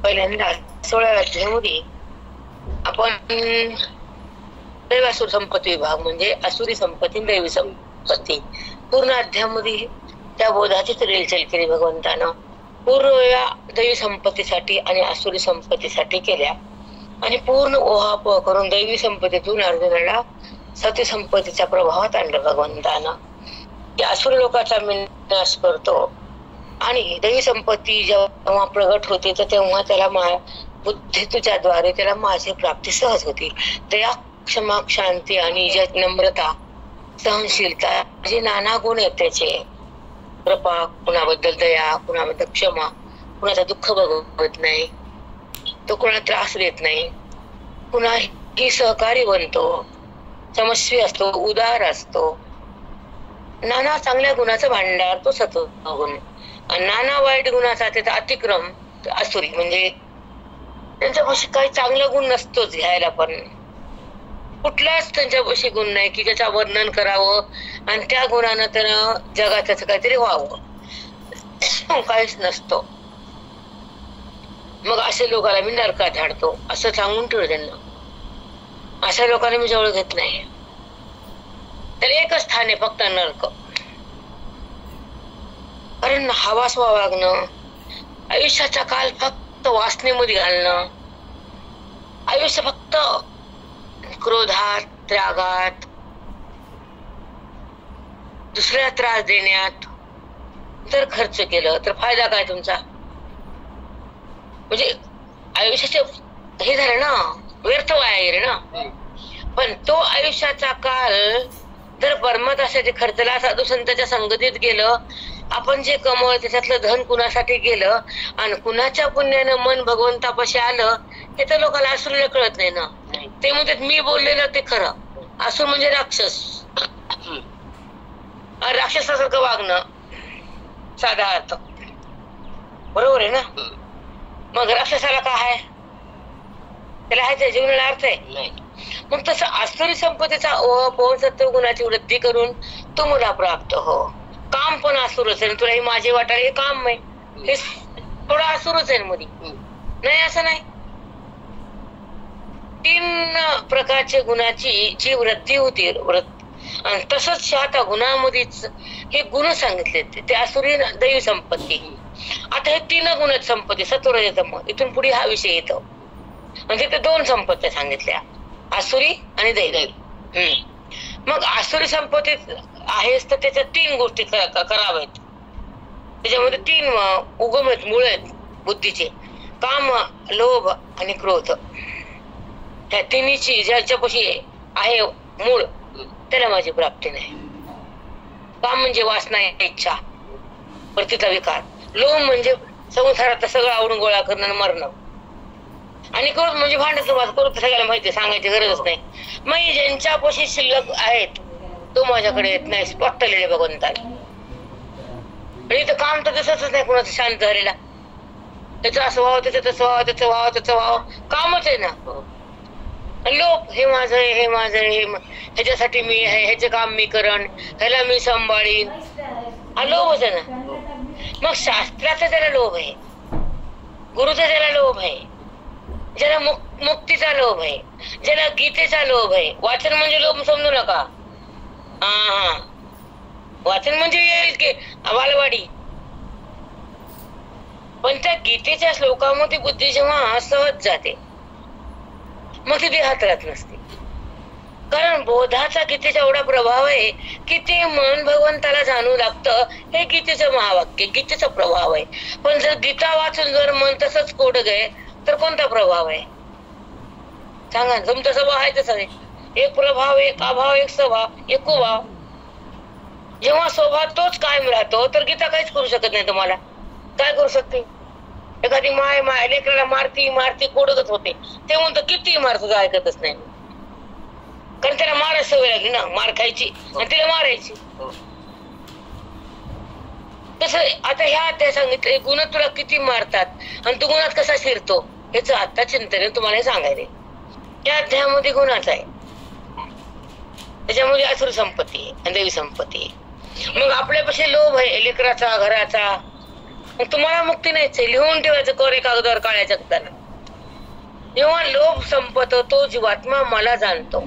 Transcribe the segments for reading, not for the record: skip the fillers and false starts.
पहिल्यांदा 16व्या अध्यायामध्ये आपण दैवासुर संपत्ती विभाग म्हणजे असुरी संपत्ती दैवी संपत्ती पूर्ण अध्यायामध्ये त्या बोधाचीच रेलचेल केली भगवंतानं. पूर्ण या दैवी संपत्तीसाठी आणि असुरी संपत्तीसाठी केल्या आणि पूर्ण ओहापोह करून दैवी संपत्तीतून अर्जुनाला सती संपत्तीच्या प्रभावात आणलं भगवंतानं. त्या असुर लोकांचा विनाश करतो आणि दैवी संपत्ती जेव्हा प्रगट होते तर तेव्हा त्याला बुद्धी तुझ्या द्वारे त्याला माझी प्राप्ती सहज होती. दया, क्षमा, शांती आणि नम्रता, सहनशीलता जे नाना गुण आहेत त्याचे. कृपा, कुणाबद्दल दया, कुणाबद्दल क्षमा, कुणाचं दुःख बघत नाही, तो कुणाला त्रास देत नाही, कुणाही सहकारी बनतो, समस्वी असतो, उदार असतो. नाना चांगल्या गुणाचं भांडार तो सत्वगुण. नाना वाईट गुणाचा त्याचा अतिक्रम असुरी म्हणजे त्यांच्यापाशी काही चांगला गुण नसतोच घ्यायला, पण कुठलाच त्यांच्यापाशी गुण नाही की त्याचं वर्णन करावं आणि त्या गुणानं त्यानं जगात त्याचं काहीतरी व्हावं, काहीच नसतो. मग अशा लोकांना मी नरकात धाडतो असं सांगून ठेवलं त्यांना. अशा लोकांना मी जवळ घेत नाही. तर एकच स्थान आहे फक्त नरक. कारण हवासवा वागणं, आयुष्याचा काल फक्त वासनेमध्ये घालणं, आयुष्य फक्त क्रोधात, त्यागात, दुसऱ्या त्रास देण्यात जर खर्च केलं तर फायदा काय तुमचा? म्हणजे आयुष्याचे हे झालं ना, व्यर्थ वाया गेले ना. पण तो आयुष्याचा काल जर परमार्थासाठी खर्चला, साधू संतांच्या संगतीत गेलं, आपण जे कमवलं त्याच्यातलं धन कुणासाठी गेलं आणि कुणाच्या पुण्यानं मन भगवंतापाशी आलं, हे तर लोकांना असुरीला कळत नाही ना. ते म्हणतात मी बोललेलं ते खरं. असुर म्हणजे राक्षस, राक्षसासारखं वागणं साधा अर्थ, बरोबर आहे ना. मग राक्षसाला काय आहे? त्याला आहे जीवनाला अर्थ आहे. मग तसं असुरी संपत्तीचा ओह सत्व गुणाची वृद्धी करून तुम्हाला प्राप्त हो. काम पण असुरच आहे, तुला ही माझे वाटाळे हे काम आहे, हे थोडं असुरच आहे मध्ये, नाही असं नाही. 3 प्रकारच्या गुणाची जी वृद्धी होती आणि तसंच आता गुणामध्येच हे गुण सांगितले ते असुरी दैवी संपत्ती. आता हे 3 गुण संपत्ती सत्वरजतम, इथून पुढे हा विषय येतो. म्हणजे ते 2 संपत्त्या सांगितल्या, असुरी आणि दैवी. मग असुरी संपत्तीत आहेच तर त्याच्या 3 गोष्टी कराव्यात. त्याच्यामध्ये 3 उगम आहेत, मूळ आहेत बुद्धीचे, काम, लोभ आणि क्रोध. त्या तिन्हीची ज्याच्यापाशी आहे मूळ त्याला माझी प्राप्ती नाही. काम म्हणजे वासना, इच्छा, प्रतिचा विकार. लोभ म्हणजे संसारात सगळं आवडून गोळा करणं आणि मरणं. आणि क्रोध म्हणजे भांडत वाद करू, सगळ्याला माहिती, सांगायची गरजच नाही. मग ज्यांच्यापाशी शिल्लक आहेत तो माझ्याकडे येत नाही, स्पष्टलेले भगवंताला. आणि इथं काम तर दिसतच नाही कुणाचं शांत झालेला. त्याचं असं व्हावं, त्याचं तसं व्हावं, त्याचं व्हावं, त्याचं व्हावं, कामच आहे ना. लोक हे माझं आहे, हे माझं आहे, ह्याच्यासाठी मी आहे, ह्याचे काम मी करण, ह्याला मी सांभाळीन, हा लोभच आहे ना. मग शास्त्राचा त्याला लोभ आहे, गुरुचा त्याला लोभ आहे, ज्याला मुक्तीचा लोभ आहे, ज्याला गीतेचा लोभ आहे. वाचन म्हणजे लोभ समजू नका. हा, वाचन म्हणजे येईल की बालवाडी. पण त्या गीतेच्या श्लोकामध्ये बुद्धी जेव्हा सहज जाते मग ती देहात राहत नसते. कारण बोधाचा गीतेचा एवढा प्रभाव आहे की ते मन भगवंताला जाणू लागतं. हे गीतेचं महावाक्य, गीतेचा प्रभाव आहे. पण जर गीता वाचून जर मन तसंच कोड गए तर कोणता प्रभाव आहे सांगा? तुमचा स्वभाव आहे तसा आहे. एक प्रभाव, एक अभाव, एक स्वभाव, एकोभाव. जेव्हा स्वभाव तोच कायम राहतो तर गीता काहीच करू शकत नाही. तुम्हाला काय करू शकते? एखादी माय लेकराला मारती कोडतच होते, ते म्हणतो किती मार तुझं ऐकतच नाही. कारण त्याला मारायची सवय लागली ना, मार खायची आणि तिला मारायची. तसं आता ह्या त्या सांगितले गुण तुला किती मारतात आणि तू गुणात कसा शिरतो हेच आता चिंतन तुम्हाला सांगायचे. त्या अध्यायामध्ये गुणाच आहे, त्याच्यामध्ये असुर संपत्ती आणि दैवी संपत्ती. मग आपल्यापाशी लोभ आहे लेकराचा, घराचा, मग तुम्हाला मुक्ती नाहीच आहे. लिहून ठेवायचं कोरे कागदावर काळ्या चकत्यानं. जेव्हा लोभ संपतो तो जीवात्मा मला जाणतो.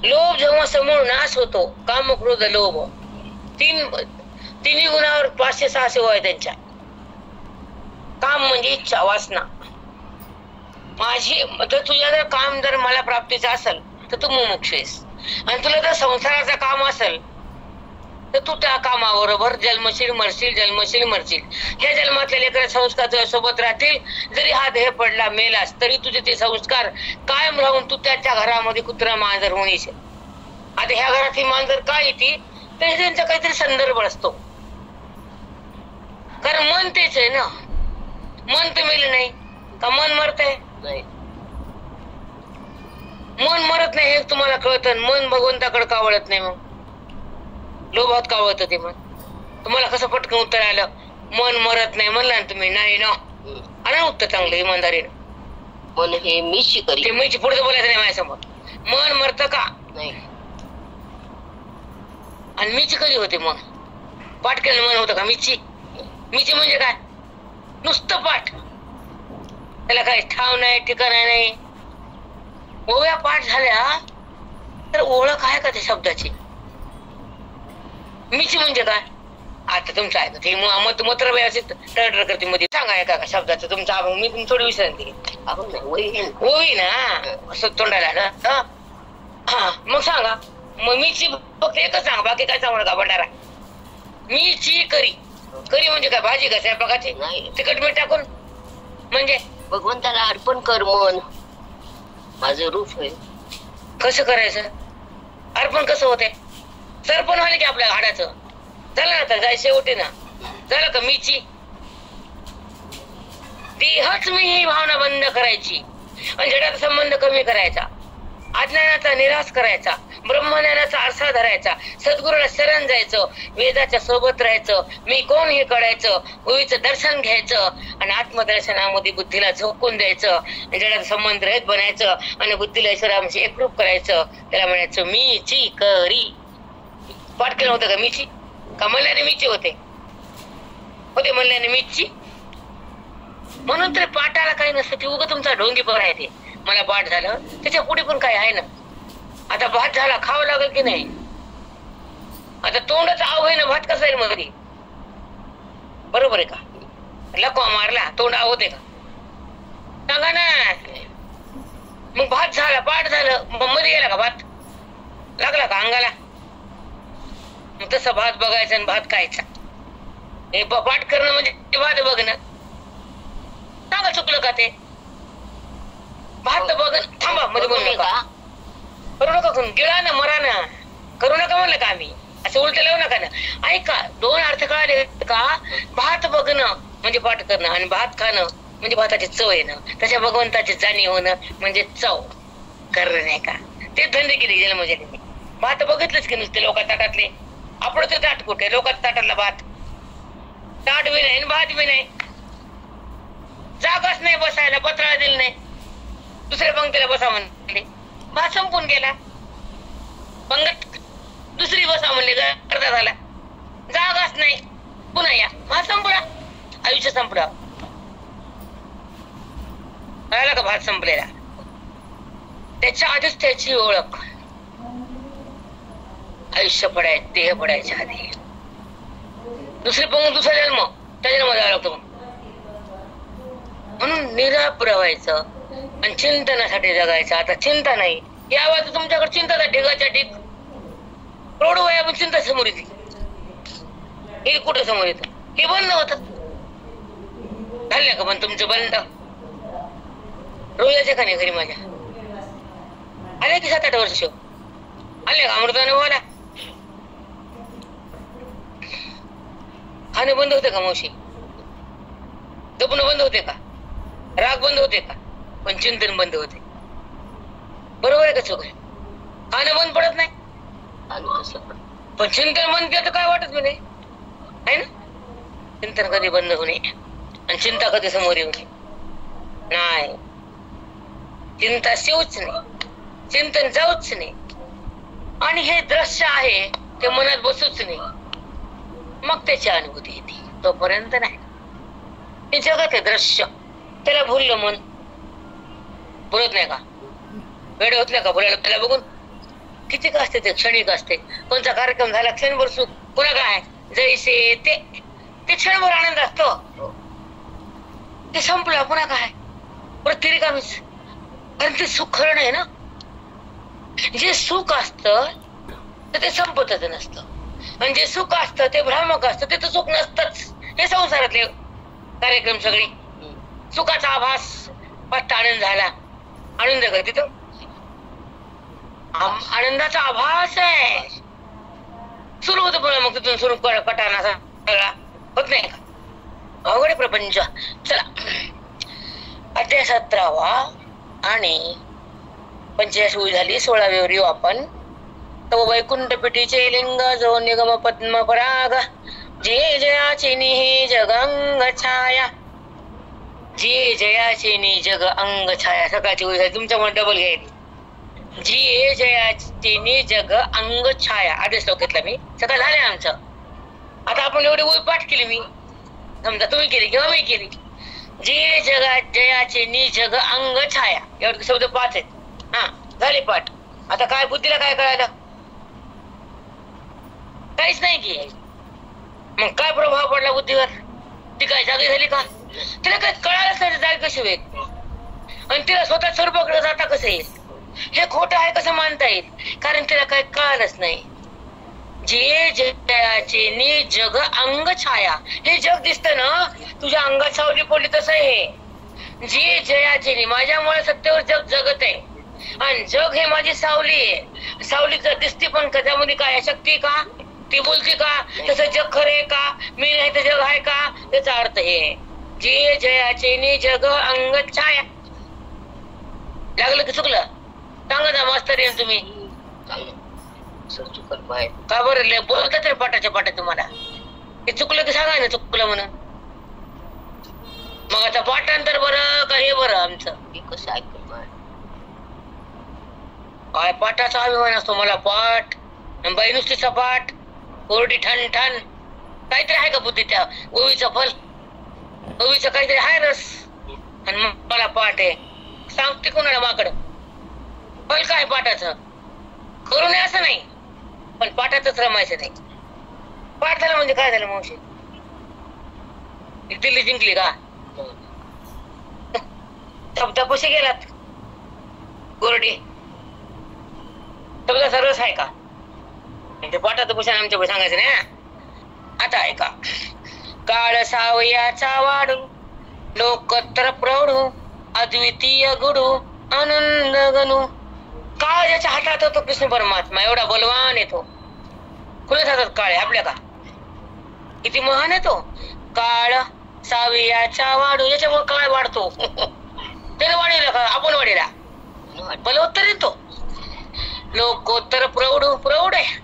लोभ जेव्हा समोर नाश होतो, काम क्रोध लोभ तिन्ही गुणावर 500-600 वय त्यांच्या. काम म्हणजे इच्छा वासना. माझी तर तुझ्या जर काम जर मला प्राप्तीचं असेल तर तू मुमुक्ष आहेस, आणि तुला जर संसाराचं काम असेल तर तू त्या कामाबरोबर जन्मशील मरशील, जन्मशील मरशील. ह्या जन्मातल्या लेकरा संस्कार तुझ्या सोबत राहतील. जरी हा देह पडला मेलास तरी तुझे ते संस्कार कायम राहून तू त्याच्या घरामध्ये कुत्रा मांजर होऊन येशील. आता ह्या घरात ही मांजर काय येते तर त्यांचा काहीतरी संदर्भ असतो, कारण मन तेच आहे ना. मन तर मेलं नाही का मन मरतंय? मन मरत नाही हे तुम्हाला कळतं. मन भगवंताकडे का वळत नाही? मग लोभात का वळत ते? मन तुम्हाला कसं पटकन उत्तर आलं? मन मरत नाही म्हणलं ना तुम्ही. नाही ना, आणि उत्तर चांगलं इमानदारीनं. मन हे मीची करी. ते मीची पुढे बोलायचं नाही माझ्यासमोर. मन मरत का नाही, आणि मीची कधी होते? मग पाठ केलं मन होतं का? मीची म्हणजे काय? नुसतं पाठ. त्याला काही ठाव नाही, ठिकाणा नाही. ओव्या पाठ झाल्या तर ओळख आहे का त्या शब्दाची? मीची म्हणजे काय? आता तुमचं आहे ते मत्र टळटळ करते मध्ये. सांगा का शब्दाचं तुमचा? मी थोडी विसरते. ओवी ना असं तोंडाला ना. हा मग सांगा. मग मीची फक्त एकच सांगा, बाकी काय सांगू नका भंडारा. मीची करी. करी म्हणजे काय? भाजी का स्वयंपाकाची? तिखट मीठ टाकून. म्हणजे भगवंताला अर्पण कर. मन माझं रूप आहे. कसं करायचं अर्पण? कसं होते? सरपण व्हायला की आपल्या हाडाचं झालं ना. तर जाय शेवटी ना झालं का? मीची देहच मी ही भावना बंद करायची, आणि जडाचा संबंध कमी करायचा, अज्ञानाचा निराश करायचा, ब्रह्मज्ञानाचा आरसा धरायचा, सद्गुरूला शरण जायचं, वेदाच्या सोबत राहायचं, मी कोण हे कळायचं, ओवीचं दर्शन घ्यायचं, आणि आत्मदर्शनामध्ये बुद्धीला झोकून द्यायचं, आणि जडाचा संबंध रहित बनायचं, आणि बुद्धीला ईश्वराशी एकरूप करायचं. त्याला म्हणायचं मीची करी. पाठ केलं होतं का मीची? का म्हणल्याने मीची होते म्हणल्याने मीची? म्हणून तर पाठाला काही नसतं. ते उगं तुमचा ढोंगीपणा आहे. ते मला पाठ झालं त्याच्या पुढे पण काय आहे ना. आता भात झाला, खावं लागेल की नाही? आता तोंडच आव आहे ना, भात कसा येईल मध्ये? बरोबर आहे का? लकवा मारला तोंड आव होते का? सांगा ना. मग भात झाला, पाठ झालं, मग मध्ये गेला का भात? लागला का अंगाला? मग तसं भात बघायचं आणि भात खायचा. हे पाठ करणं म्हणजे भात बघणं. सांगा चुकलं का ते? भात बघ. थांबा मध्ये बोलू नका, करू नका. गिळा ना, मरा ना, करू नका म्हणलं का आम्ही? असं उलट लावू नका ना. ऐका, 2 अर्थ कळाले का? भात बघणं म्हणजे पाठ करणं, आणि भात खाणं म्हणजे भाताची चव येणं, त्याच्या भगवंताची जाणीव होणं म्हणजे चव करणं, नाही का? ते धंदे केले जन्मजन्मी. भात बघितलंच की नुसते लोक ताटातले. आपण ते ताट कुठे? लोकात ताटातला भात. ताट बी नाही, भात बी नाही, जागाच नाही बसायला, पत्राला दिलं नाही, दुसऱ्या पंक्तीला बसा म्हणले, भात संपून गेला. पंगत दुसरी बसा म्हणले, अर्धा झाला, जागाच नाही, पुन्हा या, भात संपला, आयुष्य संपलं. कळालं का? भात संपलेला. त्याच्या आधीच त्याची ओळख. आयुष्य पडायचं, देह पडायच्या आधी दुसरी पंगत, दुसरा जन्म, त्या जन्म जावं लागतो. म्हणून निराप राहायचं आणि चिंतनासाठी जगायचं. आता चिंता नाही. या वाजता तुमच्याकडे चिंता ढिगाच्या ढिग, करोडो वया पण चिंता समोर येते. हे कुठं समोर येतं? हे बंद होत. झालं का पण तुमचं बंद? रोजाच्या का नाही घरी माझ्या? आले की 7-8 वर्ष आले का? अमृताने व्हायला खाणे बंद होते का मावशी? जपणं बंद होते का? राग बंद होते का? पण चिंतन बंद होते. बरोबर आहे का चुक आहे? खाणं बंद पडत नाही, पण चिंतन बंद केलं तर काय वाटत नाही, आहे ना? चिंतन कधी बंद होणे आणि चिंता कधी समोर येऊ नये? नाही, चिंता शिवच नाही, चिंतन जाऊच नाही, आणि हे दृश्य आहे ते मनात बसूच नाही. मग त्याची अनुभूती येते, तोपर्यंत नाही. हे जगत आहे दृश्य, त्याला भुललं मन. बोलत नाही का, वेळ होत नाही का बोलायला? त्याला बघून किती का असते ते क्षणिक असते. कोणता कार्यक्रम झाला क्षणभर सुख, पुन्हा काय जैसे ते क्षणभर आनंद असतो, ते संपला पुन्हा काय परत ते रिकामीच. कारण ते सुख खरं नाही ना. जे सुख असतं तर ते संपतच नसतं, आणि जे सुख असतं ते भ्रामक असतं, ते तर सुख नसतंच. हे संसारातले कार्यक्रम सगळे सुखाचा आभास, फक्त आनंद झाला, आनंद का तिथं आनंदाचा आभास आहे. सुरू होतं पुन्हा मग तिथून सुरू कटाना सगळा होत नाही का? अवघड प्रपंच. चला, अध्याय 17वा आणि 85वी झाली. 16वी येऊ आपण. तो वैकुंठ पिठीचे लिंग जो निगम पद्म पराग, जे जयाचे निहे जग अंग छाया. जे जयाचे नि जग अंग छाया. सकाळची ओळी झाली, तुमच्यामुळे डबल घ्यायची. जी जयाचे नि जग अंग छाया. आधीच घेतला मी. सकाळ झाले आमचं. आता आपण एवढी ओळी पाठ केली मी, समजा तुम्ही केली किंवा मी केली. जे जयाचे नि जग अंग छाया, एवढे शब्द 5 आहेत. हा, झाले पाठ. आता काय बुद्धीला काय कळालं? काहीच नाही की. मग काय प्रभाव पडला बुद्धीवर? ती काय जागी झाली का? तिला काय कळालंच नाही जागी कशी होईल, आणि तिला स्वतः स्वरूपाकडे जाता कसं येईल? हे खोटं आहे कसं मानता येईल? कारण तिला काय कळालंच नाही. जे जयाचे नि जग अंग छाया. हे जग दिसतं ना, तुझ्या अंगात सावली पडली तसं आहे. जे जयाचे नि, माझ्यामुळे सत्तेवर जग जगत आहे, आणि जग हे माझी सावली आहे. सावली जर दिसते पण त्यामध्ये काय शक्ती का? ती बोलते का? तसं जग खरं आहे का? मी नाही तर जग आहे का? त्याचा अर्थ हे जे जयाचे नि जग अंग छाया. लागलं की चुकलं? सांगा ना मास्तर येईल तुम्ही. का बरं बोलतात रे पाटाच्या पाट्या तुम्हाला? हे चुकलं की सांगा ना चुकलं म्हणून. मग आता पाठांतर बरं का हे बरं आमचं? कसं ऐकलं काय पाठाचा अभिमान असतो मला. पाठ बाई नुसती सपाट कोरडी ठण ठण. काहीतरी आहे का बुद्धी त्या ओवीचं फल? ओवीचं काहीतरी आहे रस, आणि मला पाठ आहे. सांगते कोणाला माकडं फल काय पाठाचं? करू नये असं नाही, पण पाठातच रमायचं नाही. पाठ झालं म्हणजे काय झालं मावशी? दिल्ली जिंकली का? शब्दापाशी गेलात गोरडी. शब्दाचा रस आहे का? ते पाठात पुषण आमच्या सांगायचं ना. आता ऐका. काळ सावयाचा वाढू, लोकत्र प्रौढू, अद्वितीय गुडू, आनंद गणू. काळ ज्याच्या हातात होतो कृष्ण परमात्मा, एवढा बलवान येतो. कुणाच्या हातात काळ आहे? आपल्या का? किती महान आहे तो काळ सावयाचा वाढू. याच्यामुळे काळ वाढतो. त्याने वाढीला का? आपण वाढीला बलवत्तर येतो. लोकोत्तर प्रौढू, प्रौढ आहे.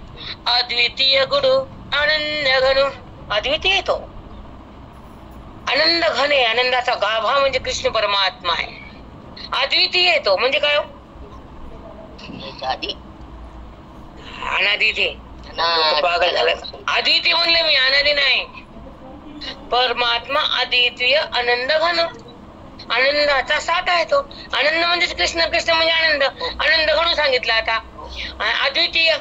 अद्वितीय गुडू, आनंद घनू. अद्वितीय येतो, आनंद घन आहे. आनंदाचा गाभा म्हणजे कृष्ण परमात्मा आहे. अद्वितीय येतो म्हणजे काय? अनादि ते पागल झालं. अद्वितीय म्हणले मी, अनादि नाही. परमात्मा अद्वितीय आनंद घन. आनंदाचा साठा आहे तो. आनंद म्हणजे कृष्ण, कृष्ण म्हणजे आनंद. आनंद घणू सांगितलं. आता अद्वितीय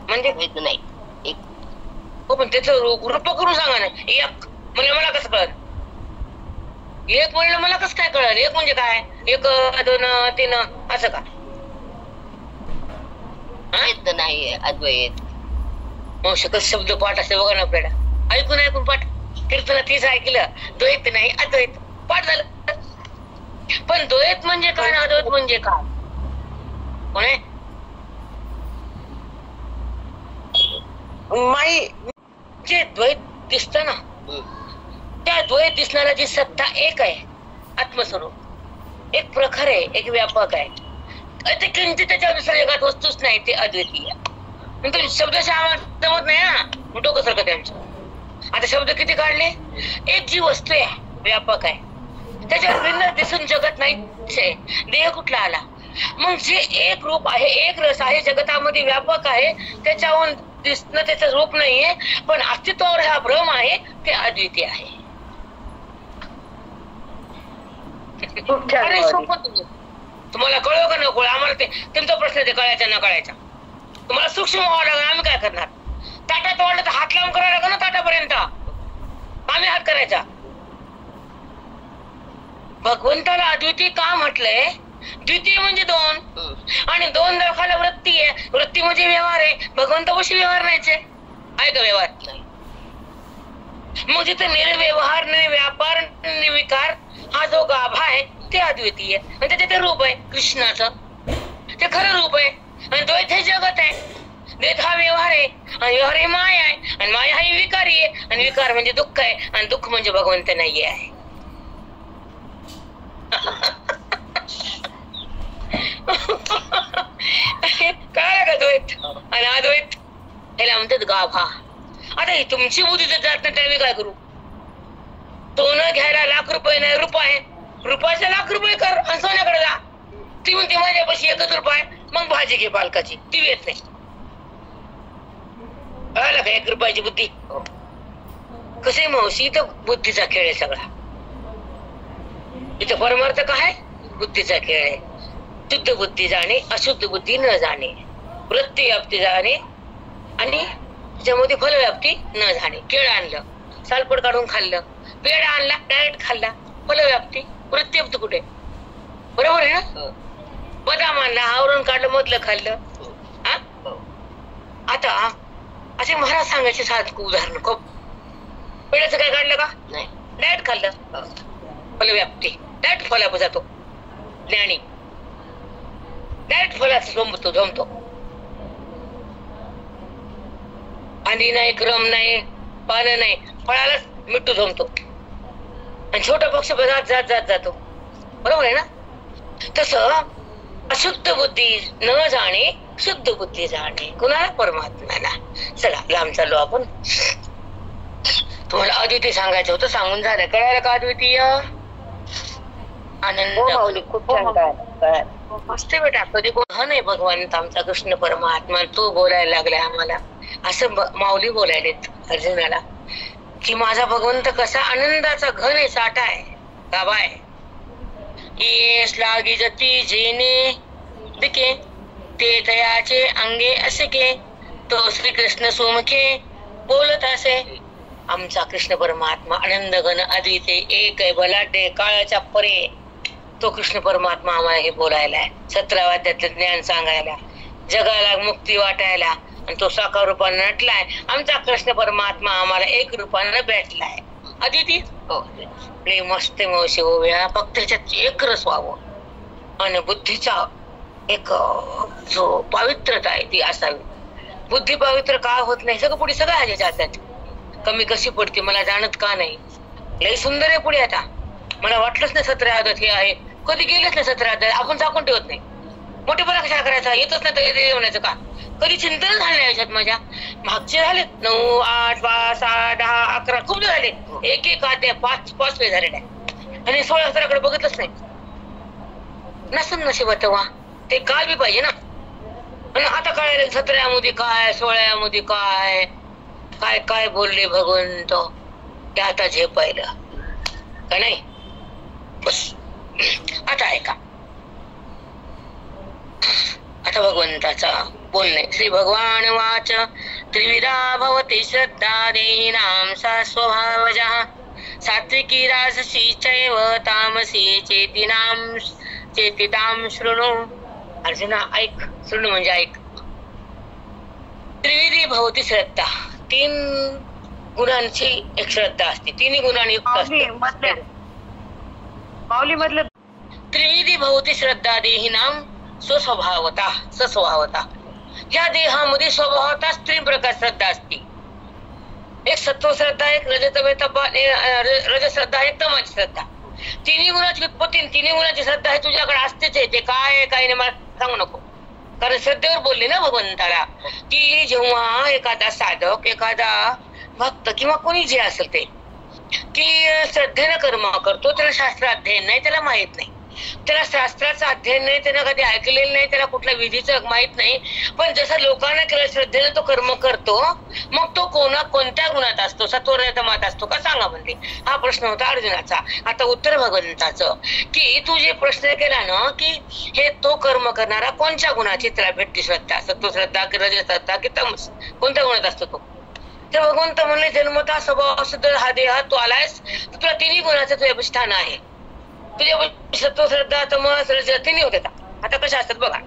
म्हणजे नाही एक. हो, पण त्याचं रूप करून सांगा ना. एक म्हणजे मला कसं कळत? एक म्हणलं मला कसं काय कळलं? एक म्हणजे काय? एक, दोन, तीन असं का? नाही अद्वैत. मग शकत शब्द पाठ असते बघा ना आपल्याला. ऐकून ऐकून पाठ. कीर्तन तीच ऐकलं. द्वैत नाही अद्वैत पाठ झालं. पण द्वैत म्हणजे काय ना अद्वैत म्हणजे काय? कोण आहे? माई जे द्वैत दिसत ना, त्या द्वैत दिसणारा जी सत्ता एक आहे, आत्मस्वरूप. एक प्रखर आहे, एक व्यापक आहे. ते किंचित त्याच्या दुसऱ्या जगात वस्तूच नाही, ते अद्वितीय. पण शब्दशः आम्हाला जमत नाही ना, डोकं सारखं त्यांचं. आता शब्द किती काढले? एक जी वस्तू आहे, व्यापक आहे, त्याच्यावर भिन्न दिसून जगत नाही. देह कुठला आला? मग जे एक रूप आहे, एक रस आहे, जगतामध्ये व्यापक आहे, त्याच्याहून दिसणं त्याचं रूप नाहीये, पण अस्तित्वावर हा भ्रम आहे, ते अद्वितीय आहे. अरे सोपं तुम्हाला कळव का नको? आम्हाला ते तुमचा प्रश्न ते कळायचा न कळायचा. तुम्हाला सूक्ष्म व्हावं लागेल. आम्ही काय करणार? ताटात वाढलं तर हात लावून करायला लागेल ना ताटापर्यंत. आम्ही हात करायचा. भगवंताला अद्वितीय का म्हटलंय? द्वितीय म्हणजे दोन, आणि दोन दाखवायला वृत्ती आहे. वृत्ती म्हणजे व्यवहार आहे. भगवंतापाशी व्यवहार नाहीचे आहे का? व्यवहार नाही. मग जिथे निर्व्यवहार, निर्व्यापार, निर्विकार हा जो गाभा आहे ते अद्वितीय, आणि त्याचे ते रूप आहे कृष्णाचं. ते खरं रूप आहे. आणि द्वैत हे जगत आहे. द्वैत हा व्यवहार आहे, आणि व्यवहार हे माया आहे, आणि माया ही विकारी आहे, आणि विकार म्हणजे दुःख आहे, आणि दुःख म्हणजे भगवंत नाहीये आहे. काय का द्वैत आणि अद्वैत याला म्हणतात गाभा. आता ही तुमची बुद्धी जर जात नाही, त्याला काय करू? सोनं घ्यायला ₹1,00,000 नाही, रुपा आहे. रुपयाचे ₹1,00,000 कर आणि सोन्याकडे जा. ती म्हणते माझ्यापाशी ₹1 मग भाजी घे पालकाची, ती येत नाही. कळालं का? ₹1 बुद्धी कसे मावशी? तर बुद्धीचा खेळ आहे सगळा. इथं परमार्थ काय? बुद्धीचा खेळ आहे. शुद्ध बुद्धी जाणे, अशुद्ध बुद्धी न जाणे, वृत्ती व्याप्ती जाणे, आणि त्याच्यामध्ये फलव्याप्ती न जाणे. केळ आणलं, सालपड काढून खाल्लं, पेढा आणला डायरेक्ट खाल्ला, फलव्याप्ती. वृत्ती व्याप्ती कुठे? बरोबर आहे ना? बदाम आणला, आवरण काढलं, मधलं खाल्लं. आता असे महाराज सांगायचे साधक उदाहरण खूप. पेढ्याचं काय काढलं का? नाही, डायरेक्ट खाल्लं. फलव्याप्ती, डायरेक्ट फलाप जातो. ज्ञानी डायरेक्ट फलाचा जमतो. आणि नाही, क्रम नाही, पानं नाही, फळालाच मिठू जमतो. आणि छोटा पक्ष जात जातो. बरोबर आहे ना? तसं अशुद्ध बुद्धी न जाणे, शुद्ध बुद्धी जाणे. कुणाला? परमात्म्याला. चला लांब चाललो आपण. तुम्हाला अद्वितीय सांगायचं होतं, सांगून झालं. कळायला का अद्वितीय? आनंद. खूप छान. मस्त बेटा. कधी कोण नाही भगवंत आमचा कृष्ण परमात्मा, तो बोलायला लागलाय आम्हाला. असं माऊली बोलायलेत अर्जुनाला की माझा भगवंत कसा आनंदाचा घन आहे, साठा आहे, गाभा आहे. येस लागी जती जेने दिके ते तयाचे अंगे असे के, तो श्रीकृष्ण सुमुखे बोलत असे. आमचा कृष्ण परमात्मा आनंद घन अद्वितीय एक आहे, बलाढ्य काळाच्या परे. तो कृष्ण परमात्मा आम्हाला हे बोलायला आहे, 17व्या अध्यायातलं ज्ञान सांगायला, जगाला मुक्ती वाटायला. आणि तो साकार रूपाने नटलाय. आमचा कृष्ण परमात्मा आम्हाला एक रूपाने भेटलाय. अदिती प्रेम मस्त मावशी होऊया. फक्त त्याच्यात एक रस व्हावं, आणि बुद्धीचा एक जो पवित्रता आहे ती असावी. बुद्धी पवित्र का होत नाही? सगळं पुढे सगळं आहे त्याच्यात. कमी कशी पडते मला जाणत का नाही? लय सुंदर आहे पुढे. आता मला वाटलंच नाही 17 अध्याय हे आहे, कधी गेलेच नाही 17 अध्याय. आपण झाकून ठेवत नाही. मोठेपणा कशाला करायचा? येतच नाही तर येण्याचं का? कधी चिंतन झालं नाही याच्यात. माझ्या मागचे झालेत 9, 8, 5, 6, 10, 11 खूप झाले. एक अध्याय 5 वेळ झालेला आहे, आणि 16 बघितलंच नाही. नसन नशिबात तेव्हा ते काल बी पाहिजे ना. आणि आता काय 17 मध्ये काय, 16 मध्ये काय काय काय बोलले भगवंत, ते आता झेपायला का नाही? बस आता ऐका. आता भगवंताचा बोलणे. श्री भगवान वाच त्रिविधा भवती श्रद्धा देहिनां सा स्वभावजः सात्विकी राजसी चैव तामसी चेतितां शृणु. अर्जुना ऐक. शृणु म्हणजे ऐक. त्रिविधी भवती श्रद्धा, 3 गुणांची एक श्रद्धा असते. 3 गुणांनी युक्त असते. माऊली मधलं त्रिविधी भवती श्रद्धा देहिनां स्वस्वभावता. ह्या देहामध्ये स्वभावता 3 प्रकार श्रद्धा असते. एक सत्व श्रद्धा, एक रजश्रद्धा, एक तमाची श्रद्धा. 3 गुणाची उत्पत्ती, 3 गुणाची श्रद्धा हे तुझ्याकडे असतेच आहे. ते काय काय नाही मला सांगू नको, कारण श्रद्धेवर बोलले ना भगवंताला की जेव्हा एखादा साधक, एखादा भक्त किंवा कोणी जे असेल ते की श्रद्धेनं कर्म करतो, त्याला शास्त्र अध्ययन नाही, त्याला माहित नाही. त्याला शास्त्राचं अध्ययन नाही, त्यानं कधी ऐकलेलं नाही, त्याला कुठल्या विधीचं माहित नाही, पण जसं लोकांना केलं श्रद्धेनं तो कर्म करतो, मग तो कोणत्या गुणात असतो, सत्वरजतमात असतो का सांगा म्हणते. हा प्रश्न होता अर्जुनाचा. आता उत्तर भगवंताचं, की तू जे प्रश्न केला ना, की हे तो कर्म करणारा कोणत्या गुणाची त्याला भेटते श्रद्धा, सत्वश्रद्धा की रजश्रद्धा की तमस, कोणत्या गुणात असतो तो. तर भगवंत म्हणले जन्मता स्वभाव सिद्ध हा देह तू आलायस, तुला तिन्ही गुणाचं तुझ्या स्थान आहे. तुझ्या सत्व श्रद्धा तमस रज तिन्ही होते. आता कशा असतात बघा.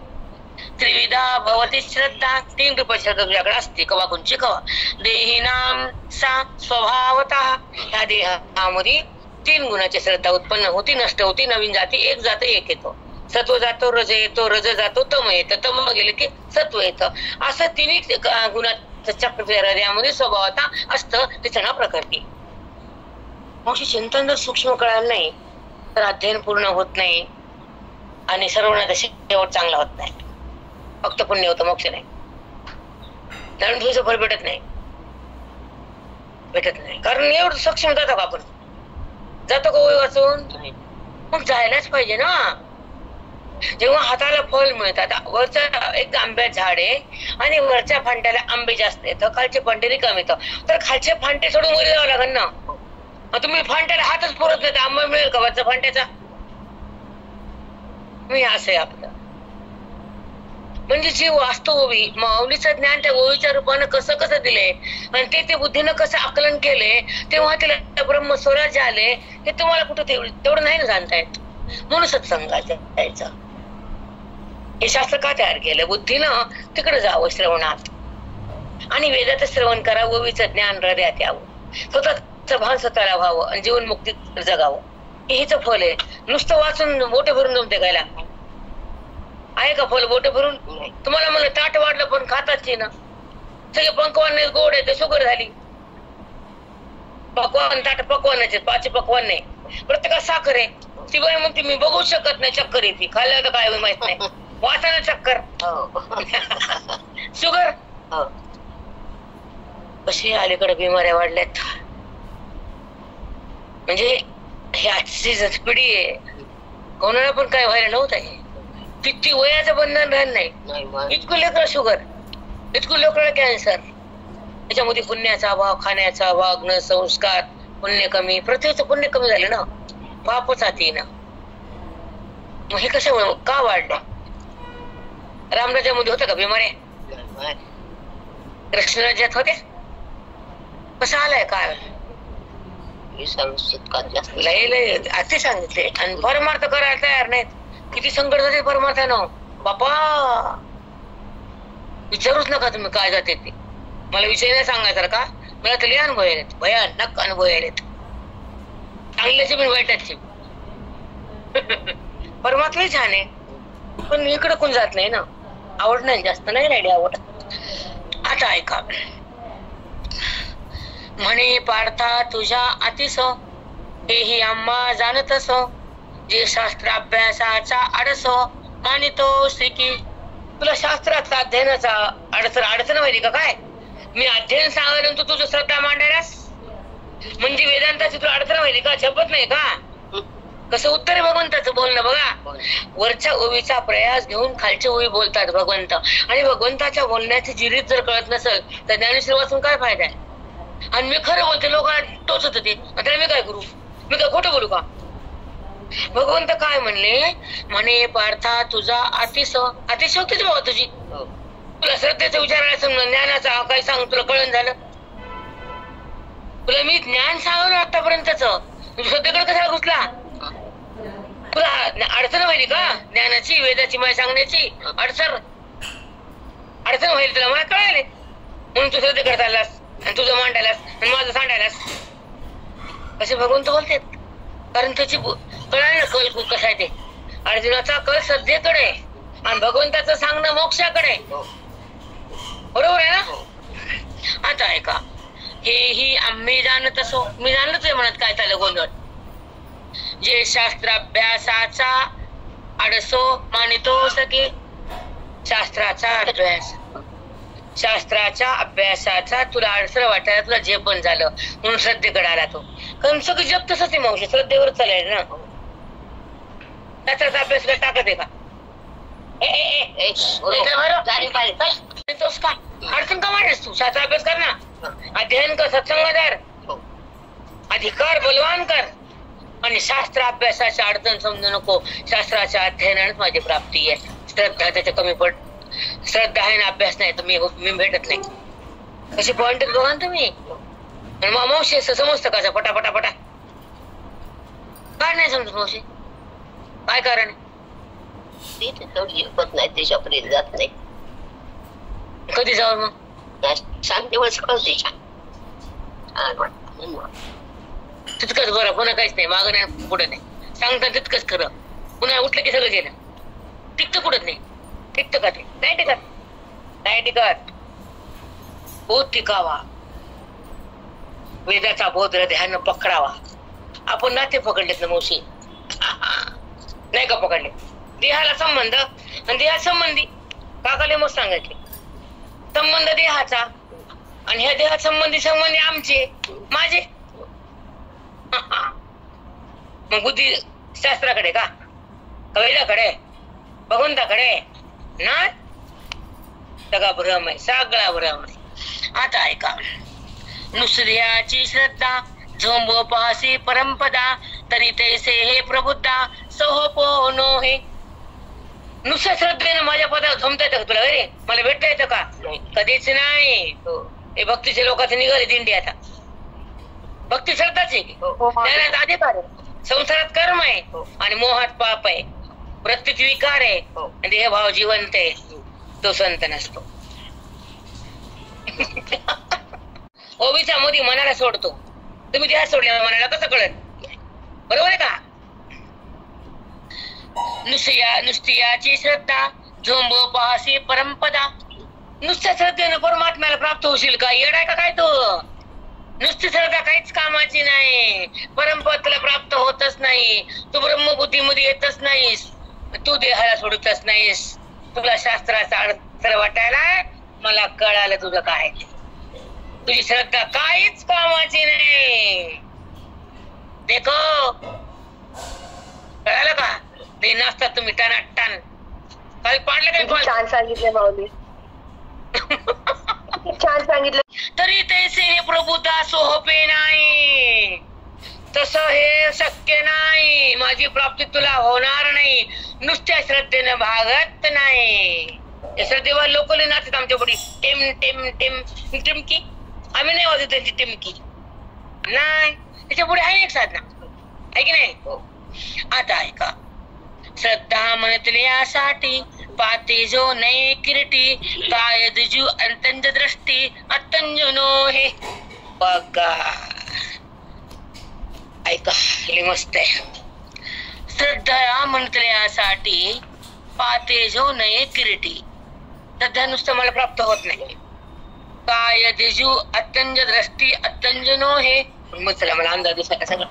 त्रिविधा भवती श्रद्धा, 3 रूपाची श्रद्धा तुझ्याकडे असते. कवा कोणची कवा देहिनाम सा स्वभावतः, ह्या देहामध्ये 3 गुणाची श्रद्धा उत्पन्न होती, नष्ट होती, नवीन जाती, एक जात एक येतो. सत्व जातो, रज येतो, रज जातो, तम येतं, तम गेले की सत्व येतं. असं तिन्ही गुणात चक्र हृदयामध्ये स्वभावता असतं, त्याचं नाव प्रकृती. मग चिंतन जर सूक्ष्म कळालं नाही तर अध्ययन पूर्ण होत नाही आणि सर्वांना शेवट चांगला होत नाही. फक्त पुण्य होतं, मोक्ष नाही. कारण तुझं फळ भेटत नाही, कारण एवढं सक्षम जातो का आपण, जातो का ओळी वाचून, मग जायलाच पाहिजे ना. जेव्हा हाताला फळ मिळतात, वरच्या एक आंब्याचं झाड आहे आणि वरच्या फांट्याला आंबे जास्त येतं, खालचे फांटे रिकाम येतं, तर खालचे फांटे सोडून वर जावं लागेल ना. तुम्ही फांट्याला हातच पुरत नाही, आंबा मिळेल का वरच्या फांट्याचा. मी असं आहे आपलं. म्हणजे जी वास्तव ओवी, माऊलीचं ज्ञान त्या ओवीच्या रूपानं कसं कसं दिलंय आणि ते बुद्धीनं कसं आकलन केलंय, तेव्हा तिला ब्रह्म स्वराज्य आले, हे तुम्हाला कुठं तेवढं नाही ना जाणता येत. म्हणून सत्संगाचं जायचं. हे शास्त्र का तयार केलं, बुद्धीनं तिकडे जावं श्रवणात आणि वेदाचं श्रवण करावं, ओवीचं ज्ञान हृदयात यावं, स्वतःचं भान स्वतःला व्हावं आणि जीवन मुक्ती जगावं. हेच फल आहे. नुसतं वाचून बोटे भरून जमते गायला आहे का फल? बोटे भरून तुम्हाला म्हणलं ताट वाढलं पण खाताच ना, सगळे पंकवान नाही, गोड आहे ते शुगर झाली. पकवान ताट पकवानाचे, 5 पकवान नाही, प्रत्येकात साखर आहे. ती बाई म्हणते मी बघू शकत नाही, चक्कर येते, खाल्लं तर काय माहित नाही, वासानं चक्कर, शुगर. कशी अलीकडे बिमाऱ्या वाढल्यात. म्हणजे ही आजची पिढी आहे, कोणाला पण काय व्हायला नव्हतं. किती वयाचं बंधन राहिलं नाही. इतकं लेकरं शुगर, इतकं लेकरं कॅन्सर. त्याच्यामध्ये पुण्याचा अभाव, खाण्याचा वागणं, संस्कार, पुण्य कमी, पृथ्वीचं पुण्य कमी झालं ना, पापच हाती ना. मग हे कसं का वाढलं? रामराज्यामध्ये होतं का बिमाऱ्या? कृष्ण राज्यात होते? कसं आलाय काय? लय लय अति सांगितले आणि परमार्थ करायला तयार नाहीत. किती संकट जाते परमार्थानं बापा, विचारूच नका तुम्ही काय जाते ते. मला विषय नाही सांगायचं का, मला तरी अनुभव आलेत, भयानक अनुभव आलेत, चांगल्याचे पण वाईटाचे. परमात्मा छान आहे पण इकडे कोण जात नाही ना, आवड नाही, जास्त नाही राहिली आवड. आता ऐका. म्हणे पार्था तुझ्या अतिस, हेही आम्हा जाणतस, जे शास्त्र अभ्यासाचा आडसो मानितो श्रीकी. तुला शास्त्राचा अध्ययनाचा अडचण माहिती का काय? मी अध्ययन सांगितलं तू तुझं श्रद्धा मांडायलास, म्हणजे वेदांताची तुला अडचण माहिती का? झपत नाही का? कसं उत्तर आहे भगवंताचं बोलणं बघा. वरच्या ओवीचा प्रयास घेऊन खालच्या ओवी बोलतात भगवंत, आणि भगवंताच्या बोलण्याची जिरीत जर कळत नसेल तर ज्ञानेश्वर वाचून काय फायदा आहे? आणि मी खरं बोलते, लोकांना टोचत होते, आता मी काय करू? मी काय खोटं बोलू का? भगवंत काय म्हणले? म्हणे पार्था तुझा अतिशयोक्तीच बाबा तुझी. तुला श्रद्धेचा विचारायला समजा, ज्ञानाचा काय सांग, तुला कळण झालं? तुला मी ज्ञान सांगलो आतापर्यंतच, श्रद्धेकडे कसा घुसला? तुला अडचण व्हायली का ज्ञानाची, वेदाची माहिती सांगण्याची? अडचण व्हायली तुला, मला कळाले म्हणून तू श्रद्धेकडे चाललास आणि तुझं मांडायलास आणि माझं सांडायलास. असे भगवंत बोलतात, कारण त्याची कळाय ना कल कसा आहे ते. अर्जुनाचा कल श्रद्धेकडे आणि भगवंताचं सांगणं मोक्षाकडे, बरोबर आहे ना? आता ऐका. हेही आम्ही जाणत असो, मी जाणलोच आहे म्हणत काय चाललं गोंधळ. जे शास्त्राभ्यासाचा आडसो मानितो सके, शास्त्राच्या अभ्यासाचा तुला अडसर वाटायला तुला जे पण झालं म्हणून श्रद्धेकडे आला तो. कारण सगळं जग तसंच आहे मावशी, श्रद्धेवर चालायचं ना. शास्त्राचा अभ्यास काय ताकद आहे का? तोच का अडचण का मांडस तू? शास्त्र अभ्यास कर ना, अध्ययन कर, सत्संग कर, अधिकार बलवान कर. आणि शास्त्र अभ्यासाच्या अडचण समजू नको. शास्त्राच्या अध्ययनानेच माझी प्राप्ती आहे. श्रद्धा त्याच्या कमी पड. श्रद्धा आहे ना अभ्यास नाही तर मी भेटत नाही. कशी पॉइंट बघा ना तुम्ही. आणि मग मावशी समजतं कसं पटापटा पटा काय नाही समजत मावशी? काय कारण नाही त्याच्यापर्यंत जात नाही. कधी जाऊ मग? सांगते वेळेस कळते. तितकंच बरं, पुन्हा काहीच नाही, मागं नाही पुढे नाही. सांगता तितकंच खरं. पुन्हा उठलं की सगळं गेलं. टिकतं कुठत नाही. टिकतं का ते? नाही टिकत. नाही टिकत. बोध टिकावा, वेदाचा बोध हृदयानं पकडावा. आपण नाते पकडलेत ना मावशी? नाही का पकडले? देहाला संबंध आणि देहा संबंधी काकाले मग सांगायचे. संबंध देहाचा आणि ह्या देहा संबंधी आमचे माझे. मग बुद्धी शास्त्राकडे का वेदाकडे भगवंताकडे नाही? सगळा भ्रम आहे, सगळा भ्रम आहे. आता ऐका. नुसऱ्याची श्रद्धा झोंबो पाहसी परमपदा तरी तैसे हे प्रबुद्धा सोहो नो हे. नुसत्या श्रद्धेनं माझ्या पदावर झोंबता येतं का तुला? अरे मला भेटता येतं का? कधीच नाही. हे भक्तीच्या लोकांचे निघाले दिंडी आता. भक्ती श्रद्धाची ज्ञानात अधिकार आहे, संसारात कर्म आहे आणि मोहात पाप आहे, वृत्तीत विकार आहे आणि देहभाव जिवंत आहे. तो संत नसतो. ओबीचा मोदी मनाला सोडतो. तुम्ही देहात सोडल्या मनाला कसं कळत? बरोबर आहे का? नुसत्याची श्रद्धा झोंबो पाहसी परमपदा. नुसत्या श्रद्धेनं परमात्म्याला प्राप्त होशील का? येडाय का काय तो? नुसती श्रद्धा काहीच कामाची नाही. परमपद तुला प्राप्त होतच नाही. तू ब्रह्मबुद्धीमध्ये येतच नाहीस. तू देहाला सोडतच नाहीस. तुला शास्त्राचा अडथळ वाटायला मला कळालं तुझं काय. तुझी श्रद्धा काहीच कामाची नाही. देखो कळालं का? ते नसतात तुम्ही टनाटन. काही पाडलं काही छान सांगितलं माऊली. छान सांगितलं. तरी तैसे हे प्रभुता सोपे नाही. तसं हे शक्य नाही. माझी प्राप्ती तुला होणार नाही. नुसत्या श्रद्धेनं भागत नाही. श्रद्धेवर लोक नाचतात आमच्या पुढे. Team team team टिमकी. आम्ही नाही वाजत त्याची टिमकी नाही. त्याच्या पुढे आहे एक साधना आहे की नाही? आता ऐका. श्रद्धा म्हणतल्यासाठी पाते जो नये किरटी काय दुजू अंतंज दृष्टी अतंजनो हे. बघा ऐका, हे मस्त आहे. श्रद्धा म्हणतल्यासाठी पाते जो नये किरटी. श्रद्धा नुसतं मला प्राप्त होत नाही. काय दिजू अत्यंज दृष्टी अत्यंजनो हे. मग चला मला अंदाज दिसायला सगळं.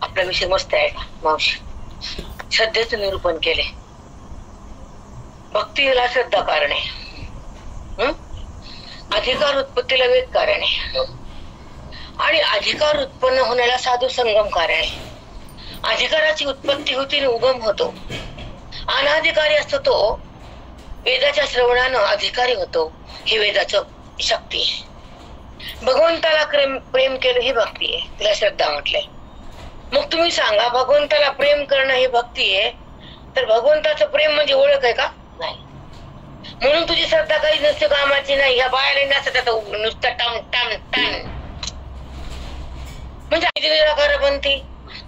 आपला विषय मस्त आहे मावशी. श्रद्धेचं निरूपण केले. भक्तीला श्रद्धा कारण आहे. अधिकार उत्पत्तीला वेद कारण आहे आणि अधिकार उत्पन्न होण्याला साधू संगम कारण आहे. अधिकाराची उत्पत्ती होती आणि उगम होतो. अनाधिकारी असतो तो वेदाच्या श्रवणानं अधिकारी होतो. ही वेदाचं शक्ती आहे. भगवंताला प्रेम केलं ही भक्ती आहे. तिला श्रद्धा म्हटलंय. मग तुम्ही सांगा, भगवंताला प्रेम करणं ही भक्ती आहे तर भगवंताचं प्रेम म्हणजे ओळख आहे का? नाही. म्हणून तुझी श्रद्धा काही नसते कामाची नाही. ह्या बायाला नसतात नुसतं टम टम टन म्हणजे निराकार बनती.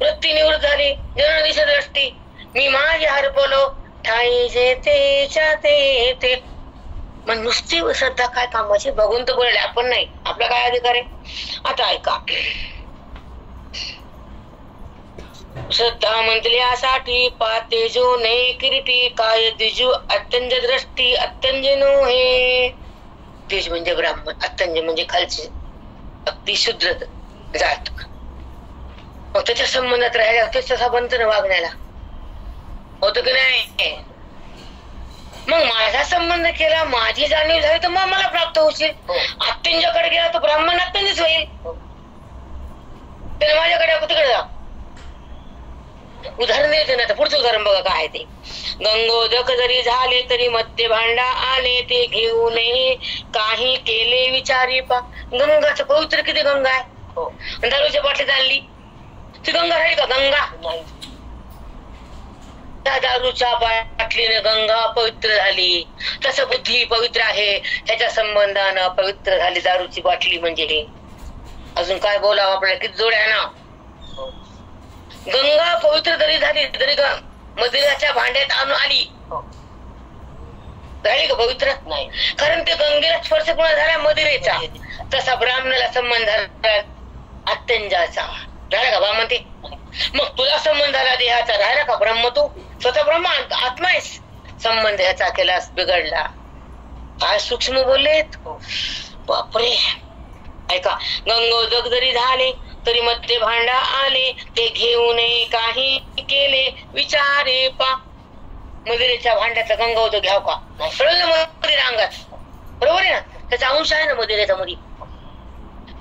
वृत्ती निवृत्त झाली. जन दिशा दृष्टी मी माझे हरपलो ठाई जे ते. मग नुसती श्रद्धा काय कामाची? भगवंत बोलले, आपण नाही. आपला काय अधिकार आहे? आता ऐका. श्रद्धा म्हटल्यासाठी पाते जो ने किरीटी काय दिजू अत्यंज दृष्टी अत्यंजनो हे. द्विज म्हणजे ब्राह्मण, अत्यंज म्हणजे खालचे अगदी शुद्र जात. मग त्याच्या संबंधात राहायला तेच तसा बनत ना वागण्याला. होतं की नाही? मग माझा संबंध केला, माझी जाणीव झाली तर मग मला प्राप्त होशील. अत्यंजाकडे गेला तर ब्राह्मण अत्यंजच होईल. त्याने माझ्याकडे तिकडे जा. उदाहरण द्यायचं ना. पुढचं उदाहरण बघा काय आहे ते. गंगोदक जरी झाले तरी मध्य भांडा आले ते घेऊ नये काही केले विचारी पा. गंगाचं पवित्र किती गंगा आहे. दारूच्या बाटलीत आणली ती गंगा राहील का? गंगा नाही. त्या दारूच्या बाटलीने गंगा पवित्र झाली. तसं बुद्धी पवित्र आहे. ह्याच्या संबंधानं पवित्र झाली दारूची बाटली म्हणजे हे. अजून काय बोलावं आपल्याला, किती जोड्या ना. गंगा पवित्र जरी झाली तरी मदिराच्या भांड्यात आणून आली राहिली का पवित्र? नाही. कारण ते गंगेला स्पर्श कोणा झाला? मदिरेचा. तसा ब्राह्मणाला संबंध झाला अत्यंजाचा. राहिला का? बा म्हणते मग तुला संबंध झाला देहाचा, राहिला का ब्रह्म? तू स्वतः ब्रह्म आत्मा आहेस. संबंध ह्याचा केलास बिघडला. काय सूक्ष्म बोललेत बापरे. ऐका. गंगोदक जरी झाले तरी मध्य भांडा आले ते घेऊ नये काही केले विचारे पा. मदिरेच्या भांड्याचा गंगोदक घ्याव का? कळलं ना मदिरा अंगात. बरोबर आहे ना. त्याचा अंश आहे ना मदिरेचा मध्ये.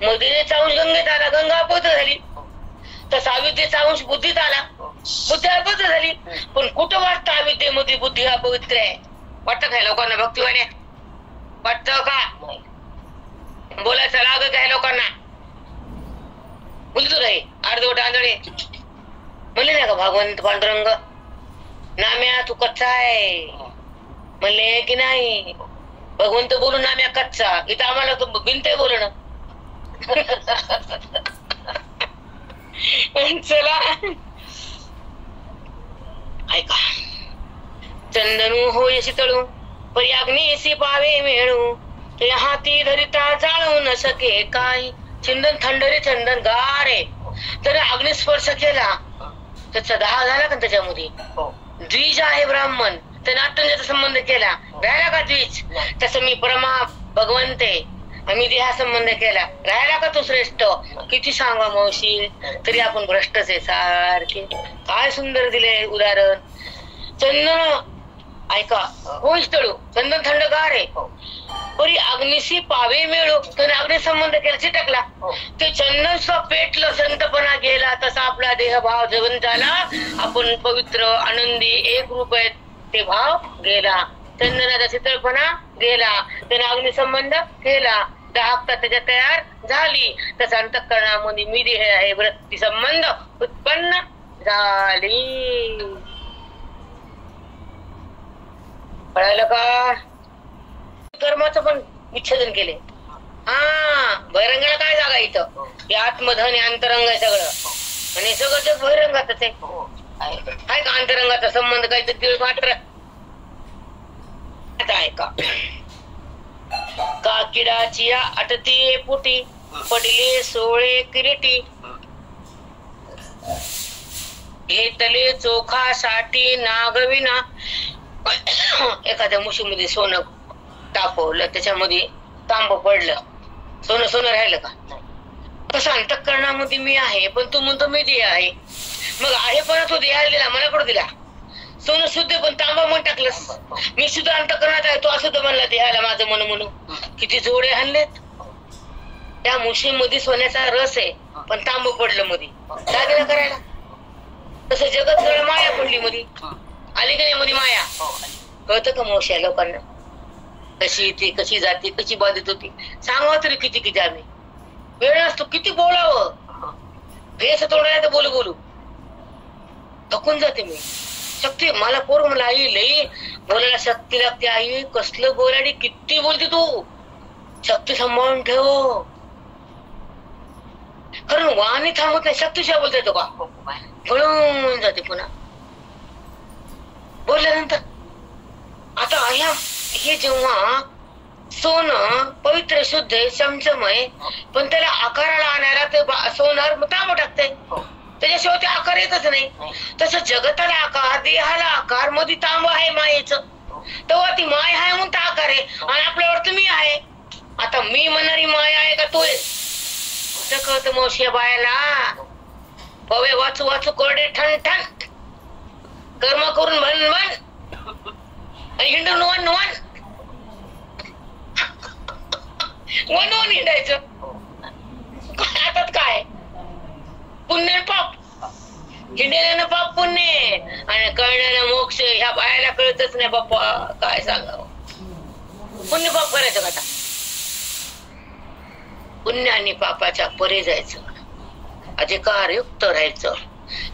मदिरेचा अंश गंगेत आला, गंगा पवित्र झाली. तसा अविद्येचा अंश बुद्धीत आला, बुद्धी अपवित्र झाली. पण कुठं वाटतं अविद्येमध्ये बुद्धी अपवित्र आहे? वाटतं काय लोकांना? भक्तिवाने वाटतं का? बोलायचं लागत आहे लोकांना. बोलतो रे अर्धवट आंधळे म्हणले ना का भगवंत पांडुरंग नाम्या तू कच्चा आहे म्हणले की नाही? भगवंत बोलून नाम्या कच्चा. इथं आम्हाला तो बिनते बोलणं. चला ऐका. चंदनू होय शीतळू परी अग्निशी पावे मिळू ते हाती धरिता जाळू न सके काय. चंदन थंड रे, चंदन गार आहे. त्याने अग्निस्पर्श केला त्याचा दाह झाला का त्याच्यामध्ये? द्विज आहे ब्राह्मण, त्याने अत्यंजाचा संबंध केला, राहिला का द्विज? तसं मी परमा भगवंत आहे, आम्ही देहा संबंध केला, राहिला का तू श्रेष्ठ? किती सांगा मावशी, तरी आपण भ्रष्टच आहे सारखे. काय सुंदर दिले उदाहरण. चंदन ऐका होय तळू, चंदन थंडगार आहे. परी अग्निशी पावे मिळू, त्याने अग्नि संबंध केला, चिटकला. ते चंदन पेटलं, संतपणा गेला. तसा आपला देह भाव जवळ झाला. आपण पवित्र आनंदी एक रूप आहे, ते भाव गेला. चंदनाचा शीतळपणा गेला, त्याने अग्नि संबंध केला, दाहकता त्याच्या तयार झाली. तसा अंतःकरणामध्ये मी देह आहे वृत्ती संबंध उत्पन्न झाली. कळालं का? कर्माचं पण विच्छेदन केले. हा बहिरंगाला काय जागा इथं? हे आत्मधन आहे, अंतरंग आहे सगळं. आणि सगळं जग बहिरंगातच आहे का? अंतरंगाचा संबंध काहीतरी तीळ मात्र. आता ऐका. काकिडाची अटती पुटी पडले सोळे किरीटी घेतले चोखा साठी नागविना. एखाद्या मुशीमध्ये सोनं तापवलं, त्याच्यामध्ये तांब पडलं, सोनं सोनं राहिलं का? तसं अंतःकरणामध्ये मी आहे, पण तू म्हणतो मी देह आहे. मग आहे पण तो देहाला दिला, मनाकडे दिला. सोनं शुद्ध पण तांबा म्हणून टाकलंस. मी सुद्धा अंतःकरणात आहे, तो अशुद्ध म्हणला देहाला माझं मन म्हणून. किती जोडे आणलेत. त्या मुशीमध्ये सोन्याचा रस आहे, पण तांब पडलं मध्ये, दागिना करायला. तसं जगत सगळं माया पडली मध्ये. आली का नाही मध्ये माया? कळतं का मावशी लोकांना? कशी येते, कशी जाते, कशी बाधित होती? सांगा तरी किती किती आम्ही वेळ नसतो. किती बोलावं, भेस तोंडाला तर बोलू बोलू थकून जाते मी. शक्ती मला पोर मला आई लई बोलायला शक्ती लागते. आई कसलं बोलाडी, किती बोलते तू, शक्ती सांभाळून ठेव. कारण वाणी थांबत नाही, शक्तीशिवाय बोलता येतो का? पळून जाते पुन्हा बोलल्यानंतर. आता हे जेव्हा सोनं पवित्र शुद्ध आहे, चमचमय, पण त्याला आकाराला आणायला ते सोनार तांब टाकते, त्याच्याशिवाय ते आकार येतच नाही. तसं जगताला आकार, देहाला आकार, मध्ये तांब आहे मायेचं. तेव्हा ती माय आहे म्हणून तर आकार आहे, आणि आपल्यावर तुम्ही आहे. आता मी म्हणणारी माय आहे का तू? कळत मावशी बायाला. पवे वाचू वाचू कोरडे ठण ठण, कर्म करून भन भन, आणि हिंडून वन वन वन वन हिंडायचं. हातात काय पुण्य पाप हिंडलेलं पाप पुण्य आणि कळण्यानं मोक्ष. ह्या बायाला कळतच नाही बाप्पा, काय सांगावं. पुण्य पाप करायचं का आता? पुण्य आणि पापाच्या परे जायचं, अधिकारयुक्त राहायचं,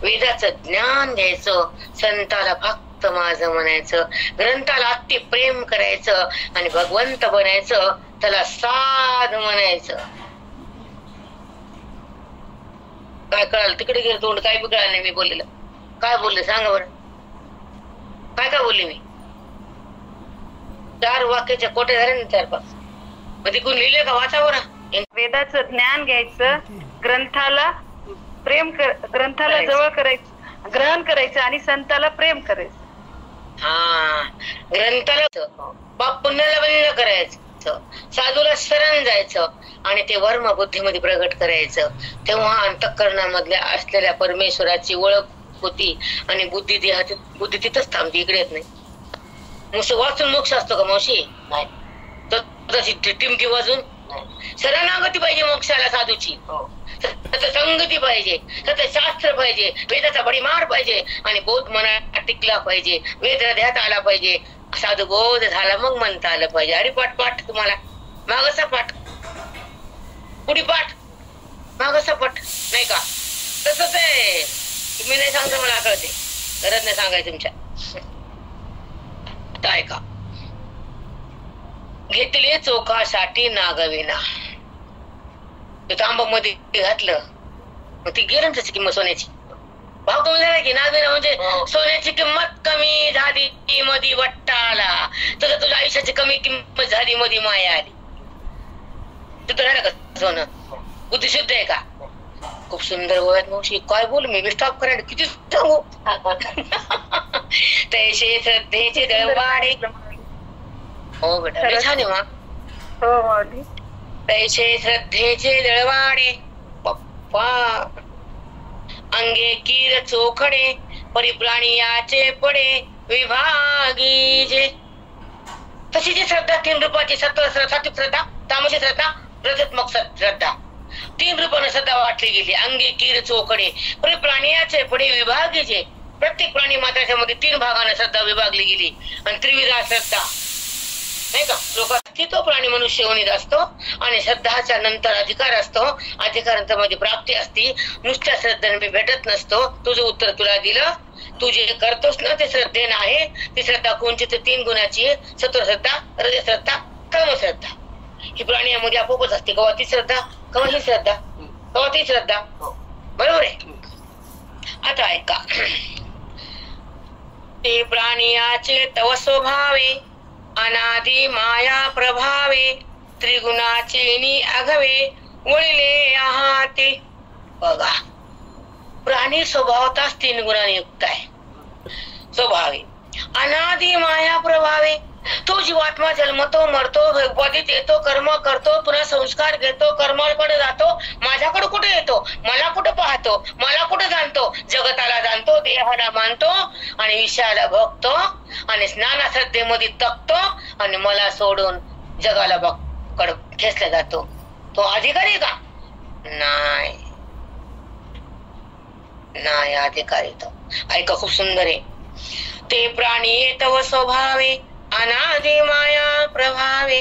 वेदाचं ज्ञान घ्यायचं, संताला भक्त माझं म्हणायचं, ग्रंथाला अति प्रेम करायचं आणि भगवंत बनायचं, त्याला साध म्हणायचं. काय कळालं? तिकडे गेलं तोंड, काय बी कळालं नाही मी बोललेलं. काय बोलले सांगा बरं, काय काय बोलले मी? 4 वाक्याच्या कोटे झाले ना 4-5. मग तिकडून लिहिले का? वाचा बरं. वेदाचं ज्ञान घ्यायचं, ग्रंथाला ग्रंथाला जवळ करायचं, ग्रहण करायचं आणि संताला प्रेम करायचं. हा, ग्रंथाला पाप पुण्याला बंद करायचं, साधूला शरण जायचं आणि ते वर्म बुद्धीमध्ये प्रगट करायचं. तेव्हा अंतःकरणामधल्या असलेल्या परमेश्वराची ओळख होती आणि बुद्धी तिथंच थांबते, इकडे येत नाही. नुसतं वाचून मोक्ष असतो का मावशी? नाही. तर टिमकी वाजून शरणागती पाहिजे मोक्षाला साधूची. संगती पाहिजे, शास्त्र पाहिजे, वेदाचा भडीमार पाहिजे आणि बोध मनात टिकला पाहिजे, वेद हृदयात आला पाहिजे, साधू बोध झाला मग म्हणता आलं पाहिजे. अरे पाठ तुम्हाला मागचा पाठ, पुढी पाठ, मागचा पाठ, नाही का? तसंच आहे. तुम्ही नाही सांगता मला कळते, गरज नाही सांगायचं तुमच्या. काय का घेतले चोखासाठी नागविना, तांबा मध्ये घातलं मग ती गेलं त्याची किंमत सोन्याची. भाव कमी झाला की नागविना म्हणजे सोन्याची किंमत कमी झाली मधी वट्टा आला, तुझ्या आयुष्याची कमी किंमत झाली मधी माया आली. तिथं राहिलं का सोनं? बुद्धी शुद्ध आहे का? खूप सुंदर वयात मावशी. काय बोल मी स्टॉप करायला किती सांगू. तैसे श्रद्धेचे दळवाडे. हो बेटा छान आहे मग. तैसे श्रद्धेचे दळवाडे पप्पा, अंगे कीर चोखडे, परिप्राणी याचे पडे विभागी जे. तशी जी श्रद्धा 3 रूपाची, सात्विक श्रद्धा, तामसिक श्रद्धा, रजतात्मक श्रद्धा, 3 रूपाने श्रद्धा वाटली गेली. अंगे कीर चोखडे, परिप्राणी याचे पडे विभागी जे. प्रत्येक प्राणी मात्राच्या मध्ये 3 भागाने श्रद्धा विभागली गेली आणि त्रिविधा श्रद्धा, नाही का? लोक तो प्राणी मनुष्य होणीत असतो आणि श्रद्धाच्या नंतर अधिकार असतो, अधिकारांतर मध्ये प्राप्ती असती. नुसत्या श्रद्धेने भेटत नसतो. तुझं उत्तर तुला दिलं. तू जे करतोस ना ते श्रद्धेनं आहे. ती श्रद्धा कोणची? तर 3 गुणाची आहे. सत्व श्रद्धा, रज श्रद्धा, कर्म श्रद्धा. ही प्राण्यामध्ये आपोआपच असते. कवा ती श्रद्धा, कवा ही श्रद्धा, कवा ती श्रद्धा. बरोबर आहे. आता ऐका, ते प्राणियाचे तव स्वभावे, अनादि माया प्रभावे, त्रिगुणाचे नि आघवे वळले आहाते. बघा, प्राणी स्वभावताच 3 गुणांनी युक्त आहे. स्वभावे, अनादि माया प्रभावे. तो जीवात्मा जन्मतो, मरतो, उपाधीत येतो, कर्म करतो, पुन्हा संस्कार घेतो, कर्माकडे जातो. माझ्याकडे कुठे येतो? मला कुठे पाहतो? मला कुठे जाणतो? जगताला जाणतो, देहाला मानतो आणि विषयाला भोगतो आणि स्नाना श्रद्धेमध्ये तकतो आणि मला सोडून जगाला कड खेचला जातो. तो अधिकारी का? नाही अधिकारी तो. ऐका, खूप सुंदर आहे. ते प्राणी तव स्वभावे, अनादि माया प्रभावे.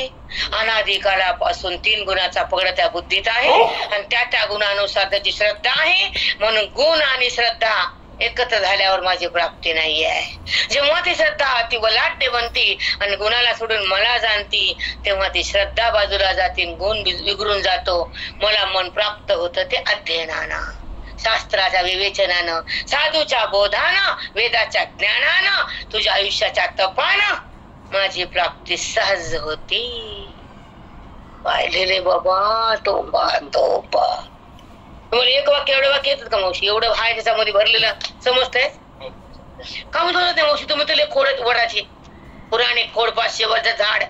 अनादि काळापासून 3 गुणाचा पगड त्या बुद्धीत आहे आणि त्या गुणानुसार त्याची श्रद्धा आहे. म्हणून गुण आणि श्रद्धा एकत्र झाल्यावर माझी प्राप्ती नाही आहे. जेव्हा ती श्रद्धा ती वलाढ्य बनती आणि गुणाला सोडून मला जाणती, तेव्हा ती श्रद्धा बाजूला जाते, गुण विगरून जातो. मला मन प्राप्त होतं ते अध्ययनानं, शास्त्राच्या विवेचनानं, साधूच्या बोधानं, वेदाच्या ज्ञानानं, तुझ्या आयुष्याच्या तपानं माझी प्राप्ती सहज होती. पाहिलेले बाबा, तोबा तोबा. तुम्हाला एक वाक्य एवढं वाक्य येतात का मावशी? एवढं हाय त्याच्यामध्ये भरलेलं समजतंय का? म्हणत नाही मावशी तुम्ही तर लय खोड वडाची, पुराणे खोड, 500 वर्ष झाड,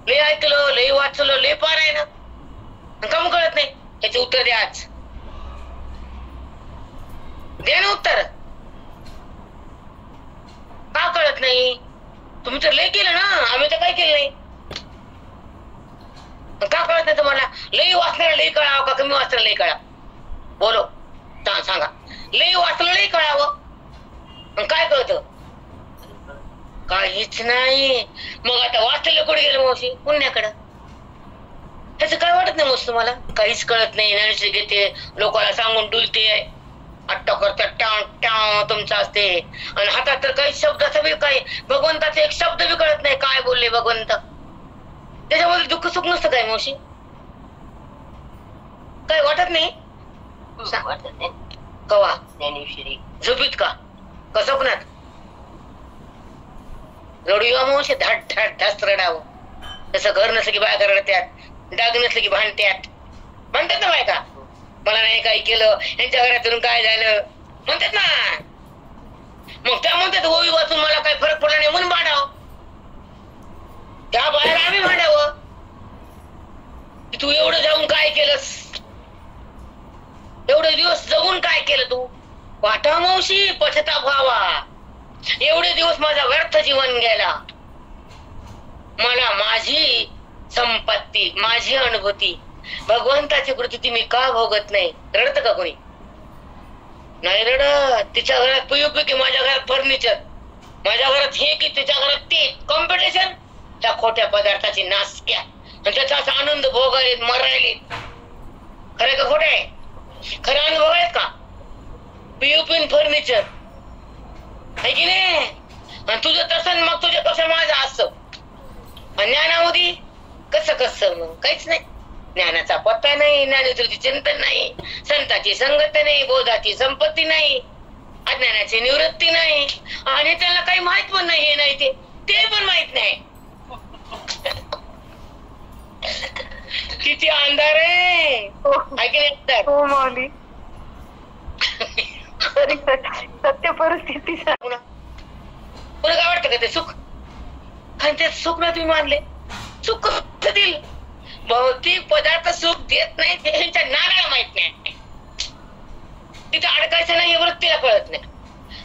लय ऐकलं, लय वाचलं, लय पार आहे ना, काम कळत नाही. याचे उत्तर द्या आज, द्या ना उत्तर. का कळत नाही? तुम्ही तर लय केलं ना, आम्ही तर काय केलं नाही. का कळत नाही तुम्हाला? लय वाचणार लय कळावं का कमी वाचणार लय कळा? बोलो सांगा. लई वाचलं लई कळावं. काय कळतं? काहीच नाही. मग आता वाचलेलं कुठे गेलं मावशी? पुण्याकडं. त्याचं काय वाटत नाही मस्त तुम्हाला? काहीच कळत नाही. ज्ञानेश्वरी घेते, लोकांना सांगून डुलते, अट्टा करतात, टाव टाव तुमचं असते. आणि हातात तर काही शब्दाचा बी काही, भगवंताचा एक शब्द बी कळत नाही काय बोलले भगवंत. त्याच्यामध्ये दुःख सुख नसतं काय मावशी? काय वाटत नाही? वाटत नाही. कवा? ज्ञानेश्वरी झोपीत का स्वप्नात? रडू येवा मावशी, धाड धाड धास्त रडावं. तसं घर नसलं की बायका रडत्यात, डाग नसलं की भांडत्यात. म्हणतात ना बायका, मला नाही काही केलं, यांच्या घरातून काय झालं म्हणतात ना. मग त्या म्हणतात ओवी वाचून मला काही फरक पडला नाही म्हणून भांडावं. त्या बाहेर आम्ही भांडावं की तू एवढं जाऊन काय केलंस, एवढे दिवस जगून काय केलं तू. वाटा मावशी, पछताप व्हावा. एवढे दिवस माझा व्यर्थ जीवन गेला. मला माझी संपत्ती, माझी अनुभूती, भगवंताची कृती मी का भोगत नाही? रडत का कोणी? नाही रडत. तिच्या घरात पीयूपी की माझ्या घरात फर्निचर, माझ्या घरात हे की तिच्या घरात ते. कॉम्पिटिशन त्या खोट्या पदार्थाची नासक्या, त्याचाच आनंद भोगायले मरायले. खरं का खोटं आहे? खरं अनुभव आहेत का? पीयूपी फर्निचर आहे की नाही? आणि तुझं तसं मग तुझं कसं माझं असं. ज्ञानामध्ये कसं कसं मग काहीच नाही. ज्ञानाचा पत्ता नाही, ज्ञानेश्वरीचे चिंतन नाही, संतांची संगत नाही, बोधाची संपत्ती नाही, अज्ञानाची निवृत्ती नाही, आणि त्याला काही माहित पण नाही. हे नाही ते पण माहित नाही. किती अंधार आहे की नाही? हो माऊली. सत्य परिस्थिती. पुन्हा काय वाटतं का ते सुख? आणि ते सुख ना तुम्ही मानले, सुख कसं देईल? भौतिक पदार्थ सुख देत नाही, त्यांच्या नानाला माहित नाही. तिथे अडकायचं नाही हे वृत्तीला कळत नाही.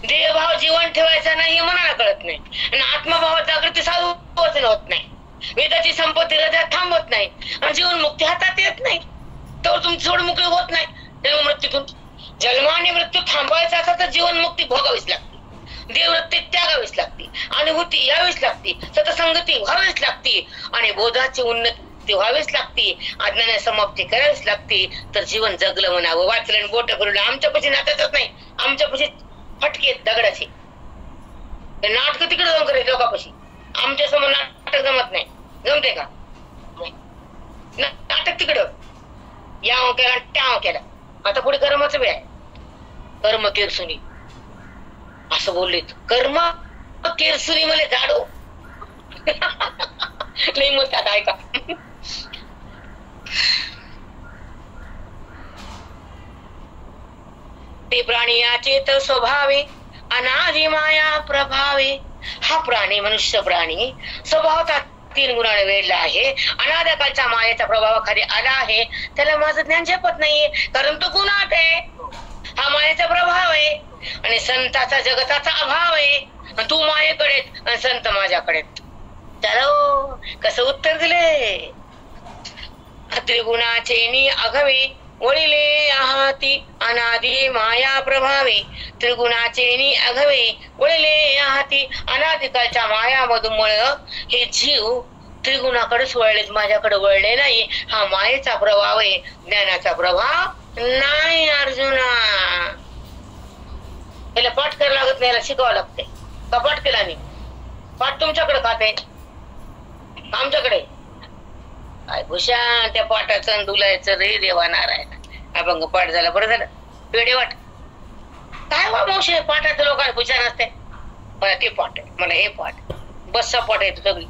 देहभाव जीवन ठेवायचा नाही हे मनाला कळत नाही. आणि आत्मभावात जागृती साधू होत नाही. वेदाची संपत्ती हृदयात थांबत नाही. आणि जीवन मुक्ती हातात येत नाही. तर तुमची सोड मोकळी होत नाही जन्म मृत्यूतून. जन्म आणि मृत्यू थांबवायचा असा तर जीवन मुक्ती भोगावीच लागते, देववृत्ती त्यागावीच लागते, अनुभूती यावीच लागते, सतसंगती व्हावीच लागते, आणि बोधाची उन्नती व्हावीच लागते, अज्ञानाची समाप्ती करावीच लागते. तर जीवन जगलं म्हणावं. वाचलं बोट फिरलं. आमच्यापाशी नात्यातच नाही, आमच्यापाशी फटके दगडाचे. नाटक तिकडे जाऊन करायचं लोकांपाशी. आमच्या समोर नाटक जमत नाही. जमते का? नाटक तिकडं याव केला ट्याव केला. आता पुढे कर्माचं बी आहे. कर्म केरसुनी असं बोलले. कर्म केरसुनी मला झाडो नाही म्हणतात ऐका. ते प्राणी याचे तर स्वभावे अनादि माया प्रभावे. हा प्राणी, मनुष्य प्राणी स्वभावात 3 गुणाने वेळला आहे. अनादिकालच्या मायेच्या प्रभावाखाली आला आहे. त्याला माझं ज्ञान झेपत नाहीये, कारण तो गुणात आहे. हा मायेचा प्रभाव आहे. आणि संताचा जगताचा अभाव आहे. तू मायेकडे आणि संत माझ्याकडे. चलो कसं उत्तर दिले. त्रिगुणाचे अघवे वळिले आहाती अनादि माया प्रभावे. त्रिगुणाचे अघवे वळिले आहाती अनादिकालच्या मायामधून हे जीव त्रिगुणाकडेच वळलेत, माझ्याकडे वळले नाही. हा मायेचा प्रभाव आहे, ज्ञानाचा प्रभाव नाही. अर्जुना याला पाठ करायला लागत नाही, याला शिकावं लागते. का पाठ केला नाही? पाठ तुमच्याकडे खाते, आमच्याकडे काय भूषण त्या पाठाचं दुलायचं रे देवा नारायण. अभंग पाठ झाला, बरं झालं. पेढे वाट काय वा मावशी, पाठाचं लोकांना भूषण असते. मला ते पाठ आहे, मला हे पाठ, बसचा पाठ आहे सगळी.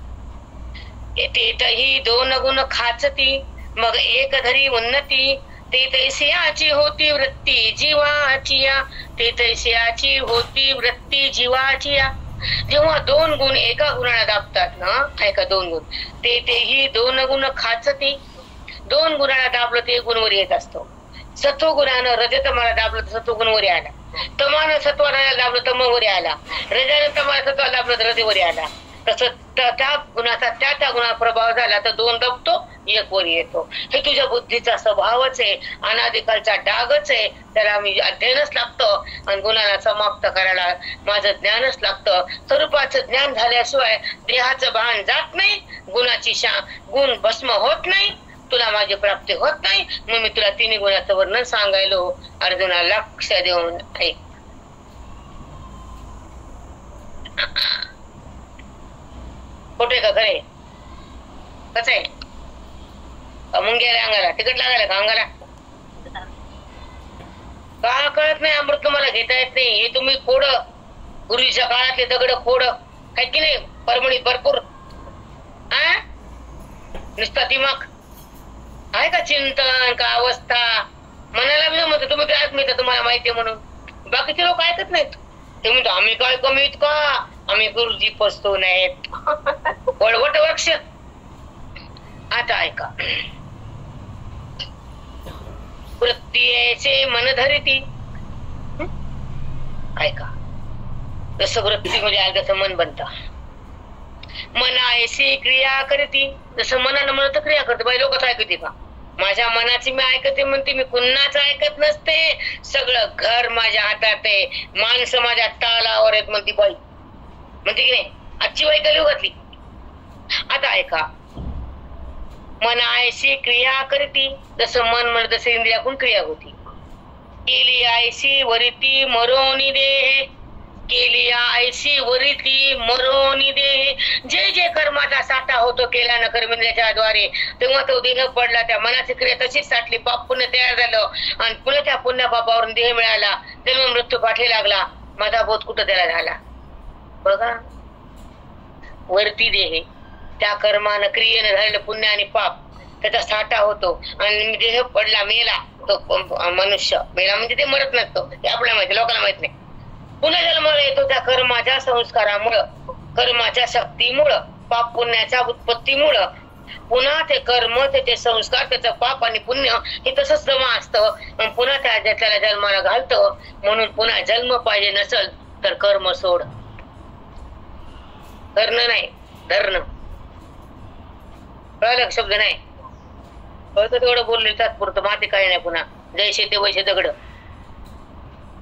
ही 2 गुण खाचती मग एक धरी उन्नती. ते तैसियाची होती वृत्ती जीवाची. ते तैसियाची होती वृत्ती जीवाची. जेव्हा 2 गुण एका गुणाला दाबतात ना, ऐका 2 गुण, तेही 2 गुण खाचती. 2 गुणाला दाबलं ते गुणवर येत असतो. सत्वगुणानं रजतमाला दाबलं तर सत्वगुणवरी आला. तमानं सत्वाला दाबलं तमवरी आला. रजानं तमाला सत्वाला दाबलं तर रजवरी आला. तसं त्या गुणाचा त्या गुणाचा प्रभाव झाला तर 2 दबतो, 1 वर येतो. हे तुझ्या बुद्धीचा स्वभावच आहे, अनादिकालचा डागच आहे. त्याला मी अध्ययनच लागतं आणि गुणाला समाप्त करायला माझं ज्ञानच लागतं. स्वरूपाचं ज्ञान झाल्याशिवाय देहाचं भान जात नाही, गुण भस्म होत नाही, तुला माझी प्राप्ती होत नाही. मग मी तुला 3 गुणाचं वर्णन सांगायलो. अर्जुना लक्ष देऊन ऐक. खोटे का खरे? कसं आहे? मुंग्याला अंगाला तिकट लागायला का अंगाला? का कळत नाही? अमृत तुम्हाला घेता येत नाही. हे तुम्ही खोड, पूर्वीच्या काळातले दगड खोड काय की नाही, परमणीत भरपूर नुसता दिमाग आहे का? चिंतन का अवस्था मनाला बी म्हणतो. तुम्ही काय मिळतं तुम्हाला माहितीये म्हणून. बाकीचे लोक ऐकत नाहीत. ते म्हणतो आम्ही काय कमीत का, आम्ही गुरुजी पसतो नाहीत. वळवट वृक्ष. आता ऐका. वृत्ती यायचे मन धरिती. ऐका, जसं वृत्ती म्हणजे आहे तसं मन बनत. मनायशी क्रिया करती. जसं मनानं म्हणत क्रिया करते. बाई लोकच ऐकते का? माझ्या मनाची मी ऐकते म्हणते, मी कुणाच ऐकत नसते. सगळं घर माझ्या हातात आहे, माणसं माझ्या तालावर आहेत म्हणती बाई. म्हणते की नाही? आजची बाई कली घातली. आता ऐका. मनायशी क्रिया करती. जसं मन म्हणत तसं इंद्रियाकडून क्रिया होती. केली आयशी वरिती मरोनी देह. केली आयशी वरिती मरोनी देह. जे जे कर्माचा साठा होतो केल्यानं कर्मेंद्रियाच्या द्वारे, तेव्हा तो देह पडला. त्या मनाची क्रिया तशीच साठली, पाप पुण्य तयार झालं आणि पुन्हा त्या पुण्या पापावरून देह मिळाला. जन्म मृत्यू पाठी लागला. माझा बोध कुठं त्याला झाला बघा. वरती देह, त्या कर्मानं क्रियेनं झालेलं पुण्य आणि पाप त्याचा साठा होतो आणि देह पडला, मेला. तो मनुष्य मेला म्हणजे ते मरत नसतो, हे आपल्याला माहिती, लोकांना माहित नाही. पुन्हा जन्म येतो त्या कर्माच्या संस्कारामुळं, कर्माच्या शक्तीमुळं, पाप पुण्याच्या उत्पत्तीमुळं. पुन्हा ते कर्म, त्याचे संस्कार, त्याचं पाप आणि पुण्य हे तसंच जमा असतं. पुन्हा त्याला जन्माला घालतं. म्हणून पुन्हा जन्म पाहिजे नसल तर कर्म सोड. करणं नाही, धरणं. कळलं? शब्द नाही कळतं तेवढं बोलले तात्पुरतं, माती काही नाही. पुन्हा जैसे ते वैसे दगड.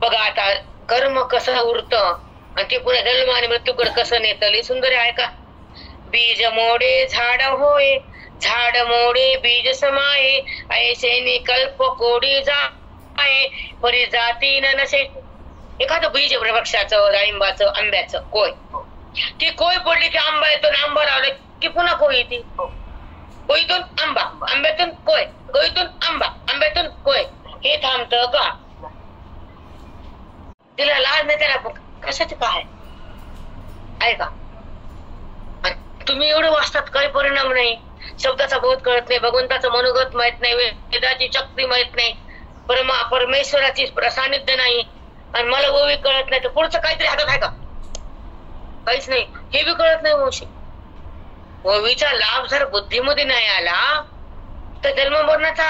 बघा आता कर्म कसं उरतं आणि ते पुन्हा जन्म आणि मृत्यूकडे कसं नेतं. लई सुंदर आहे का? बीज मोडे झाड होय, झाड मोडे बीज समाये. ऐसे निकल्प कोडी जाय, परी जाती न नसे. एखादं बीज वृक्षाचं, डाळिंबाचं, आंब्याचं कोय, ती कोय पडली की आंबा येतो, आंबा लावला की पुन्हा कोय येते. कोयतून आंबा, आंब्यातून कोय, कोयतून आंबा, आंब्यातून कोय. हे थांबतं का? तिला लाज नाही, त्याला कशाच काय आहे का? तुम्ही एवढं वाचतात, काही परिणाम नाही. शब्दाचा बोध कळत नाही, भगवंताचं मनोगत माहित नाही, वेदाची शक्ती माहित नाही, परमेश्वराची सानिध्य नाही आणि मला ओवी कळत नाही, तर पुढचं काहीतरी हातात आहे का? काहीच नाही. हे बी कळत नाही. वंशी ओवीचा लाभ जर बुद्धीमध्ये नाही आला तर जन्म मरणाचा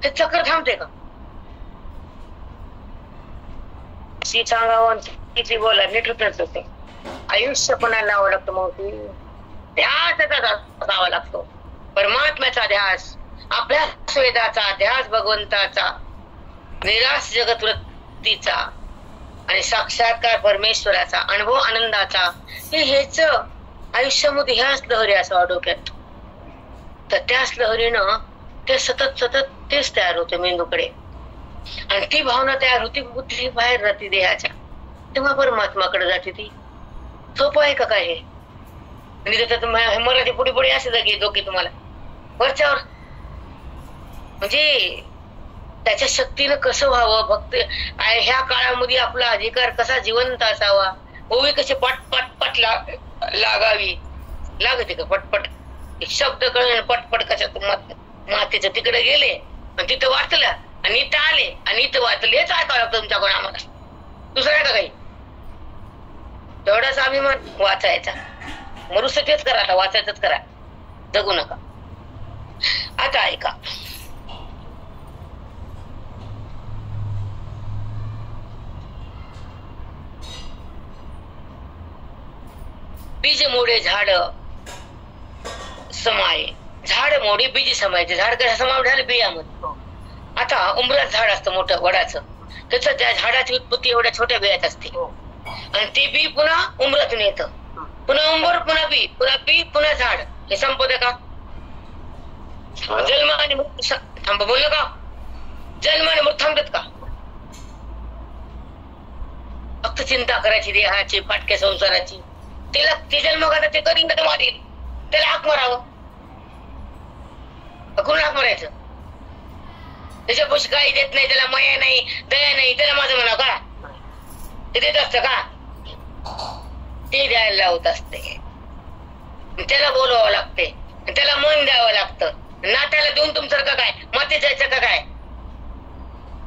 ते चक्र थांबते का? शी सांगावं किती बोला, नीट उतरत होते. आयुष्य कोणाला लावावं लागतं? मग ध्यास असावा लागतो, परमात्म्याचा ध्यास, अभ्यास वेदाचा ध्यास, भगवंताचा, निराश जगत वृत्तीचा आणि साक्षात्कार परमेश्वराचा, अनुभव आनंदाचा. हेच आयुष्यामध्ये ह्याच लहरी असावा डोक्यात. तर त्याच लहरीनं ते सतत तेच तयार होते मेंदूकडे आणि ती भावना तयार होती, बुद्धी बाहेर जाते देहाच्या, तेव्हा परमात्माकडे जाते. ती सोपं आहे का काय हे? मराठी पुढे पुढे असे जागी डोके तुम्हाला वरच्यावर. म्हणजे त्याच्या शक्तीनं कसं व्हावं, भक्त ह्या काळामध्ये आपला अधिकार कसा जिवंत असावा, ओवी कशी पट लागावी. लागते का पटपट? शब्द कळून पटपट कशात मातेचं तिकडे गेले आणि तिथं वाचलं आणि इथं आले आणि इथं वाचले. हेच ऐकावं लागतं तुमच्याकडून आम्हाला. दुसरं आहे का काही? तेवढाच अभिमान वाचायचा. मनुष्य तेच करा, आता वाचायचंच करा, जगू नका. आता ऐका. बीज मोडे झाड समाये, झाड मोडे बीज समाये. झाड कसं समाव झालं बियामध्ये. आता उंबराचं झाड असतं मोठं वडाचं, त्याचं त्या झाडाची उत्पत्ती एवढ्या छोट्या बियात असते आणि ते बी पुन्हा उंबरातून येतं, पुन्हा उंबर, पुन्हा बी, पुन्हा झाड. हे संपत का? जन्म आणि मृत्यू थांब बोललो का? जन्म आणि मृत्यू थांबतात का? फक्त चिंता करायची देहाची, फाटक्या संसाराची. त्याला ते जन्म करता ते करीन का मारेल, त्याला हाक मारावं. कोण हाक मारायचं? त्याच्या पैसे काही देत नाही, त्याला माया नाही, दया नाही, त्याला माझं म्हणा का? ते देत असत का? ते द्यायला लावत असते. त्याला बोलवावं लागते, त्याला मन द्यावं लागतं. नात्याला देऊन तुमचं काय माती जायचं का काय?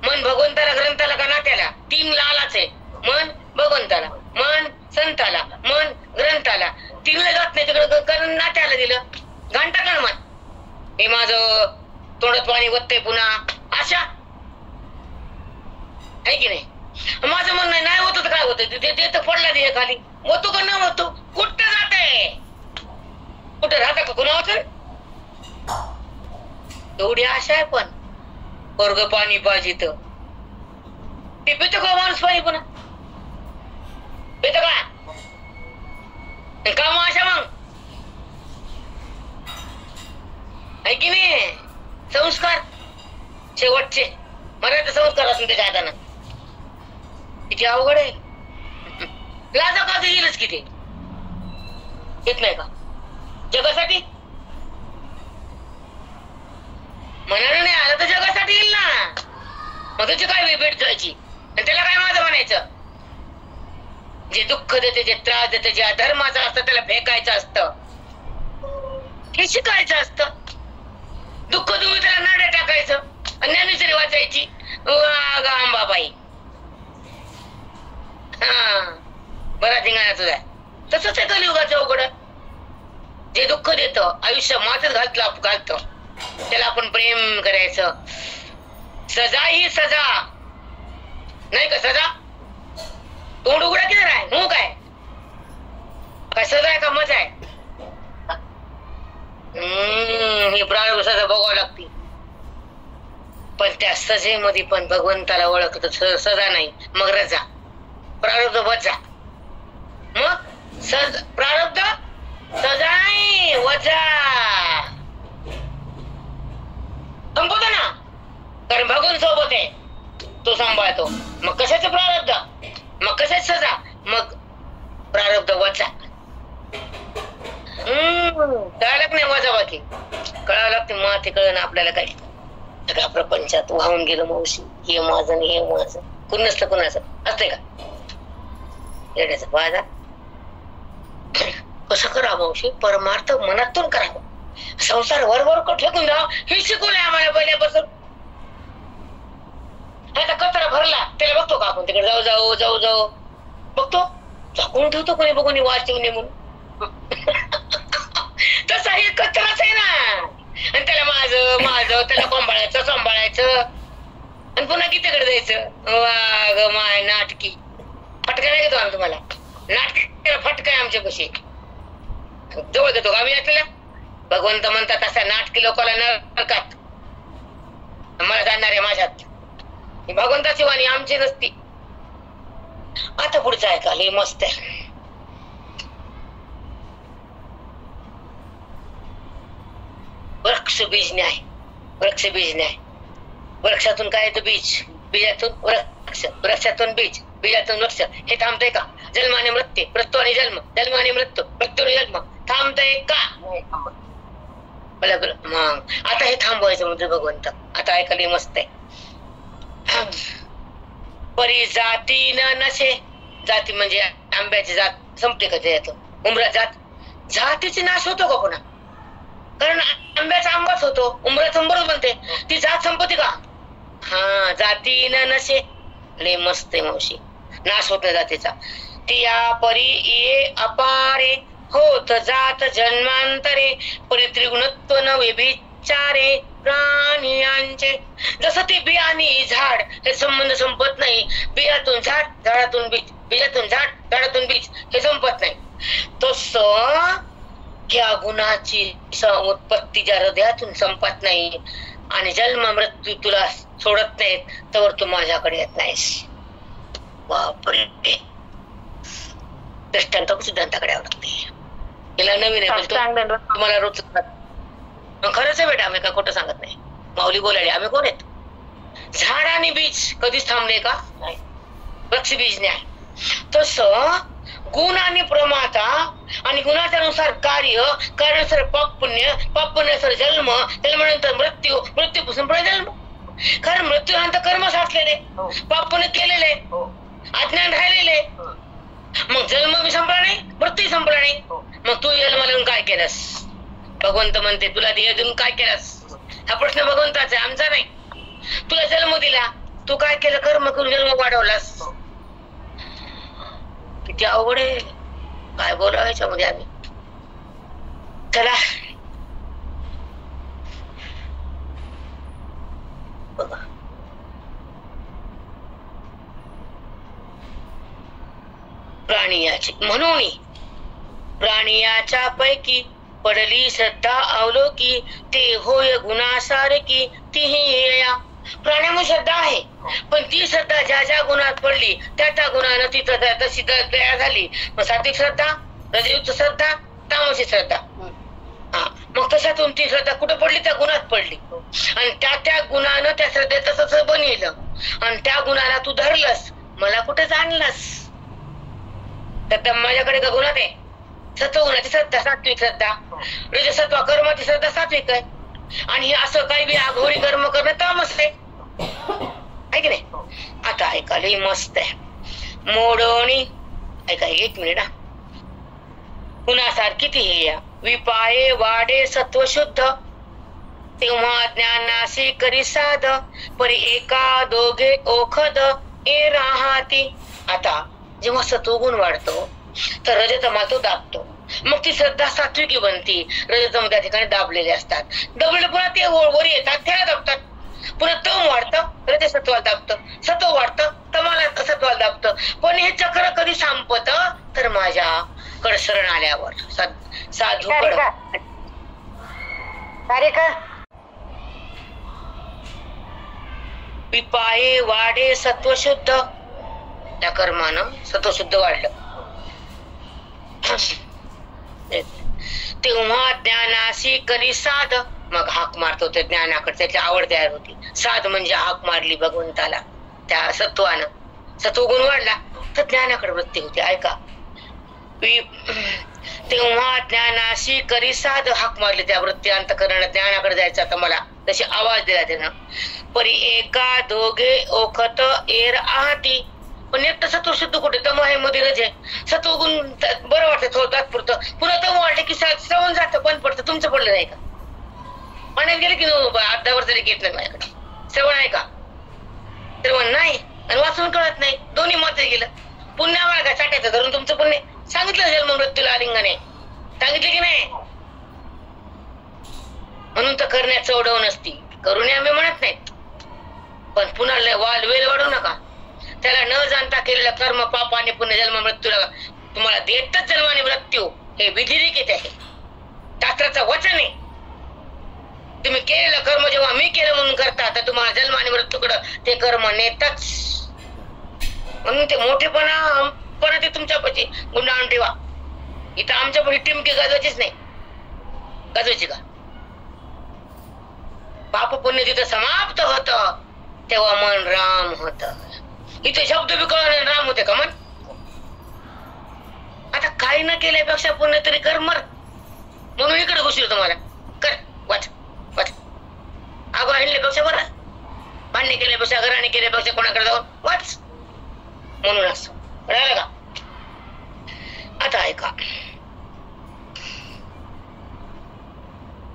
मन भगवंताला, ग्रंथाला का नात्याला? तीन लालाच आहे. मन भगवंताला, मन संताला, मन ग्रंथाला. तीनला जात नाही तिकडे, कारण नात्याला दिलं. घंटा का मन हे माझं तोंडात पाणी वत्ते पुन्हा आशा आहे की नाही? माझं म्हणणं नाही होत तर काय होतं? ते तर पडला दे खाली, होतो का न होतो? कुठं जाते? कुठं राहता का कुणावच? एवढी आशा आहे. पण वर्ग पाणी पाहिजे तर ते पितो का माणूस पाणी पुन्हा? पितो का? का मग आशा मग आहे की नाही? संस्कार शेवटचे मराठी संस्कार असून त्याच्या हातानं किती अवघड आहे. लाजा का येईलच किती येत नाही का जगासाठी? मनानं नाही आलं तर जगासाठी येईल ना. मग त्याची काय भेट जायची आणि त्याला काय माझं म्हणायचं? जे दुःख देते, जे त्रास देते, जे अधर्माचं असतं त्याला फेकायचं असतं, हे शिकायचं असतं. दुःख तुम्ही त्याला नाड्या टाकायचं आणि ज्ञानेश्वरी वाचायची. अंबाबाई बरा धिंगाणा तुझा. तसंच आहे कलियुगाचं अवघड. जे दुःख देतं, आयुष्य मातच घालतं, त्याला आपण प्रेम करायचं. सजा ही सजा नाही का? सजा तोंड उघडा किती आहे मग काय सजा आहे का मजा आहे? ही प्रारंभ सजा बघावं लागते. पण त्या सजेमध्ये पण भगवंताला ओळखत सजा नाही, मग रजा. प्रारब्ध वजा, मग प्रारब्ध सजा नाही वजा. संपवतो ना, कारण भगवान सोबत आहे, तो सांभाळतो. मग कशाचं प्रारब्ध, मग कशाच सजा, मग प्रारब्ध वजा. कळालं नाही? वजा बाकी कळावं लागते. मग ते कळलं आपल्याला काय? सगळ्या प्रपंचात वाहून गेलं मावशी, हे माझं हे माझं, कुण नसतं कुणाचं असतंय का? येण्याचा वादा कसं करा मावशी? परमार्थ मनातून करावं. संसार वर ठेकून द्यावं हे शिकवलंय आम्हाला पहिल्यापासून. आता कचरा भरला त्याला बघतो का आपण? तिकडे जाऊ बघतो, झाकून ठेवतो कोणी बघून वाच येऊ नये म्हणून. तसा हे कचराच आहे ना. आणि त्याला माझं त्याला सांभाळायचं आणि पुन्हा कितीकडे जायचं? वाग माय नाटकी. फटका नाही घेतो आम्ही तुम्हाला, नाटक फटका आहे आमच्या कशी जवळ घेतो का आम्ही? आपल्याला भगवंत म्हणतात असा नाटकी लोकांना नरकात, मला जाणणार आहे माझ्यात. भगवंताची वाणी आमची नसती. आता पुढचं ऐका, लय मस्त आहे. वृक्ष बीज न्याय, वृक्ष बीज न्याय. वृक्षातून काय येतं? बीज. बीजातून वृक्ष, वृक्षातून बीज, बीजातून वृक्ष. हे थांबतंय का? जन्म आणि मृत्यू, मृत्यू आणि जन्म, जन्म आणि मृत्यू, मृत्यू आणि जन्म थांबतंय का? मग आता हे थांबवायचं म्हणजे भगवंत. आता ऐकायला मस्त आहे. परी जाती न नसे, जाती म्हणजे आंब्याची जात संपते का? त्याच्यात उमरा जात, जातीची नाश होतो का पुन्हा? कारण आंब्याचा आंबाच होतो, उमराचं उंबरच बनते. ती जात संपत्ती का? हा, जाती न नसे. लय मस्त आहे मावशी. नाश होत नाही जातीचा. ती या परी ये अपारे होत जात जन्मांतरे, परी त्रिगुणत्व न विचारे प्राणियांचे. जसं ते बिया आणि झाड हे संबंध संपत नाही. बियातून झाड, झाडातून बीज, बीजातून झाड, झाडातून बीज हे संपत नाही. तस ह्या गुणाची उत्पत्ती ज्या हृदयातून संपत नाही आणि जन्म मृत्यू तुला सोडत नाहीत तर तू माझ्याकडे येत नाहीस. बापरे, दृष्टांत सिद्धांताकडे यावं लागते. तिला नवीन आहे तुम्हाला रोज खरंच आहे बेटा, आम्ही का खोटं सांगत नाही. माऊली बोलायला आम्ही कोण आहेत? झाड आणि बीज कधीच थांबले का? नाही. वृक्ष बीज नाही. तस गुण आणि प्रमाता आणि गुणाच्यानुसार कार्य, कार्यानुसार पाप पुण्य, पाप पुण्यानुसार जन्म, जन्मानंतर मृत्यू, मृत्यूपासून पुढे जन्म. कारण मृत्यूनंतर कर्म साचलेले, पाप पुण्य केलेले, अज्ञान राहिलेले. मग जन्म बी संपला नाही, मृत्यू संपला नाही. मग तू जन्माला येऊन काय केलंस? भगवंत म्हणते तुला देऊन काय केलंस? हा प्रश्न भगवंताचा आहे, आमचा नाही. तुला जन्म दिला, तू काय केलं? कर्म करून जन्म वाढवलास. किती अवघड आहे, काय बोलावं याच्यामध्ये आम्ही. चला बघा, प्राणियाची म्हणून प्राणियाच्या पैकी पडली श्रद्धा अवलोकी, ते होय गुणासारखी तीही येया. प्राण्यामध्ये श्रद्धा आहे, पण ती श्रद्धा ज्या ज्या गुणात पडली त्या त्या गुणानं ती तशी तयार झाली. मग सात्विक श्रद्धा, रजयुक्त श्रद्धा, तामसिक श्रद्धा. मग तशातून ती श्रद्धा कुठे पडली? त्या गुणात पडली. आणि त्या त्या गुणानं त्या श्रद्धेत तसं बनविलं आणि त्या गुणाला तू धरलंस, मला कुठे जाणलंस? तर माझ्याकडे का गुणात आहे? सत्वगुणाची श्रद्धा सात्विक श्रद्धा, रजसत्व कर्माची श्रद्धा सात्विक आहे. आणि हे असं काही बी अघोरी कर्म करणं तामस आहे की नाही? आता ऐका, लई मस्त आहे. मोडणी ऐका, एक मिनिट. गुणासारखी ती हे विपाये वाढे सत्व शुद्ध, तेव्हा ज्ञानाशी करी साध, परी एका दोघे ओखद ए राहती. आता जेव्हा सत्वगुण वाढतो तर रजतमा तो दाबतो, मग ती श्रद्धा सात्विकी बनती. रजतम त्या ठिकाणी दाबलेले असतात, दबले पुन्हा ते वर येतात, त्याला दाबतात. पुन्हा तम वाढतं, रजसत्वाला दाबतं, सत्व वाढतं, तमाला सत्वाला दाबतं. पण हे चक्र कधी संपत? तर माझ्याकडे शरण आल्यावर, साधूकड. पिपाये वाढे सत्वशुद्ध, त्या कर्मानं सत्वशुद्ध वाढलं. तेव्हा ज्ञानाशी करी साध, मग हाक मारतो ते ज्ञानाकडे, त्याची आवड तयार होती. साध म्हणजे हाक मारली भगवंताला त्या सत्वानं, सत्वगुण वाढला तर ज्ञानाकडे वृत्ती होती. ऐका, तेव्हा ज्ञानाशी करी साध, हाक मारली त्या वृत्ती अंतःकरण ज्ञानाकडे जायचं. आता मला तशी आवाज दिला त्यानं, परी एका दोघे ओखत एर आहती. पण एकटं सत्व शुद्ध कुठे? तम आहे मध्ये रजे. सत्वगुण बरं वाटत होतात पुरतं, पुन्हा तम वाटलं की श्रवण जातं, बंद पडतं. तुमचं पडलं नाही का? पाण्यात गेले की 8-10 वर्ष येत नाही माझ्याकडे. श्रवण आहे का? श्रवण नाही आणि वाचून कळत नाही, दोन्ही मात्र गेलं. पुण्या वाळगा चाटायचं धरून तुमचं पुण्य. सांगितलं जन्म मृत्यूला आलिंगाने, सांगितले की नाही? म्हणून तर करण्याचं ओढव नसती, करून आम्ही म्हणत नाहीत. पण पुन्हा वेळ वाढवू नका. त्याला न जाणता केलेलं कर्म, पाप आणि पुण्य जन्म मृत्यूला तुम्हाला देतच जन्म आणि मृत्यू. हे विधिलिखित आहे, शास्त्राचं वचन आहे. तुम्ही केलेलं कर्म जेव्हा मी केलं म्हणून करता तर तुम्हाला जन्म आणि मृत्यूकडं ते कर्म नेतच. म्हणून ते मोठेपणा ते तुमच्यापाशी गुंडाळून ठेवा. इथं आमच्यापाशी टिमकी गाजवायचीच नाही. गाजवायची का? पाप पुण्य जिथं समाप्त होत तेव्हा मन राम होत. इथे शब्द बी कळून राम होते का मन? आता काही न केल्यापेक्षा पुण्य तरी कर, मर. म्हणून इकडे घुसलो तुम्हाला, कर, वाच वाच. आगो आणल्यापेक्षा बरं, भांडणे केल्यापेक्षा, घराने केल्यापेक्षा कोणाकडे जाऊन वाच. म्हणून असं कळालं का? आता ऐका,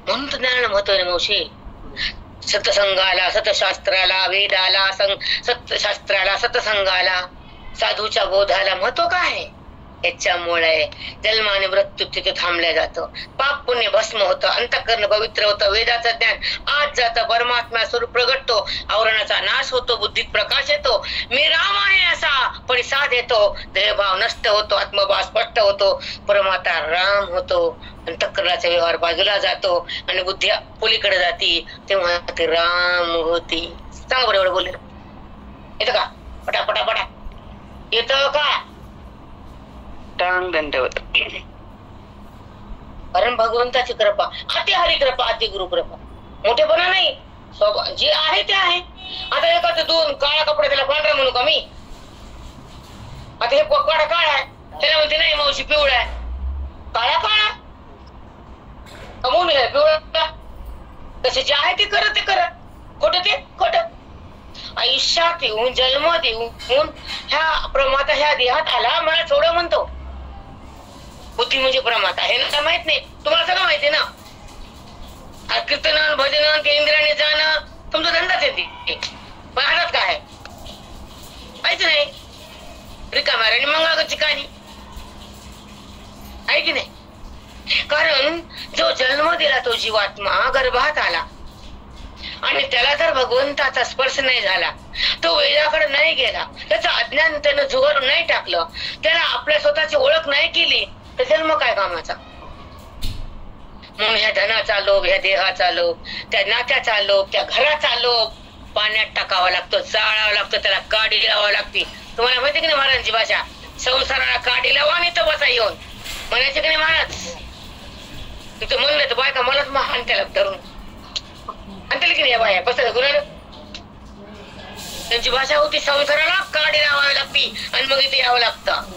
म्हणून ज्ञान महत्व आहे मावशी. सतसंगाला, सतशास्त्राला, वेदाला, सतशास्त्राला, सतसंगाला, साधूच्या बोधाला महत्व काय आहे? याच्यामुळे जन्म आणि मृत्यू तिथे थांबल्या जातं, पाप पुण्य भस्म होतं, अंतःकरण पवित्र होतं, वेदाचं ज्ञान आज जातं, परमात्मा स्वरूप प्रगटतो, आवरणाचा नाश होतो, बुद्धीत प्रकाश येतो, मी राम आहे असा परिसाद येतो, देहभाव नष्ट होतो, आत्मभाव स्पष्ट होतो, परमात्मा राम होतो, अंतःकरणाचा व्यवहार बाजूला जातो आणि बुद्धी पलीकडे जाती, तेव्हा ते राम होती. सांगा बरोबर बोलले येतं का? पटापटा पटा येतं का? टांग दंडवत. कारण भगवंताची कृपा, अति हरी कृपा, अति गुरु कृपा, मोठेपणा नाही, जे आहे ते आहे. आता एखादं दोन काळा कपडा त्याला पांढरा म्हणू का मी? आता हे काळा काळा आहे, त्याला म्हणते नाही मावशी पिवळा आहे, काळा काळा कमवून पिवळा, तसे जे आहे ते करत खोटं ते खोटं. आयुष्यात येऊन जन्म देऊन ह्या प्रमाता ह्या देहात आला, मला थोडं म्हणतो बुद्धी म्हणजे प्रमाता हे ना, माहित नाही तुम्हाला, सगळं माहिती ना. कीर्तन भजन ते इंद्रियाने जाणं तुमचा धंदाच आहे ते, पण हातात काय आहे? काहीच नाही, रिकाम्या आणि मंगळागरची कहाणी आहे की नाही. कारण जो जन्म दिला तो जीवात्मा गर्भात आला आणि त्याला जर भगवंताचा स्पर्श नाही झाला, तो वेदाकडे नाही गेला, त्याचं अज्ञान त्यानं जुगारून नाही टाकलं, त्याला आपल्या स्वतःची ओळख नाही केली, तर जन्म काय कामाचा? म्हणून ह्या धनाचा लोभ, ह्या देहाचा लोभ, त्या नात्याचा लोभ, त्या घराचा लोभ पाण्यात टाकावा लागतो, चाळावं लागतं, त्याला काडी लावावं लागते. तुम्हाला माहिती की नाही महाराजांची भाषा, संसाराला काडी लावा आणि इथं बसा येऊन म्हणायचे की नाही महाराज. तिथं म्हणलं तर बायका मलाच महान त्याला धरून आणतील की नाही या बाया बसतात गुन्हा. त्यांची भाषा होती संसाराला काडी लावावी लागती आणि मग इथे यावं लागतं,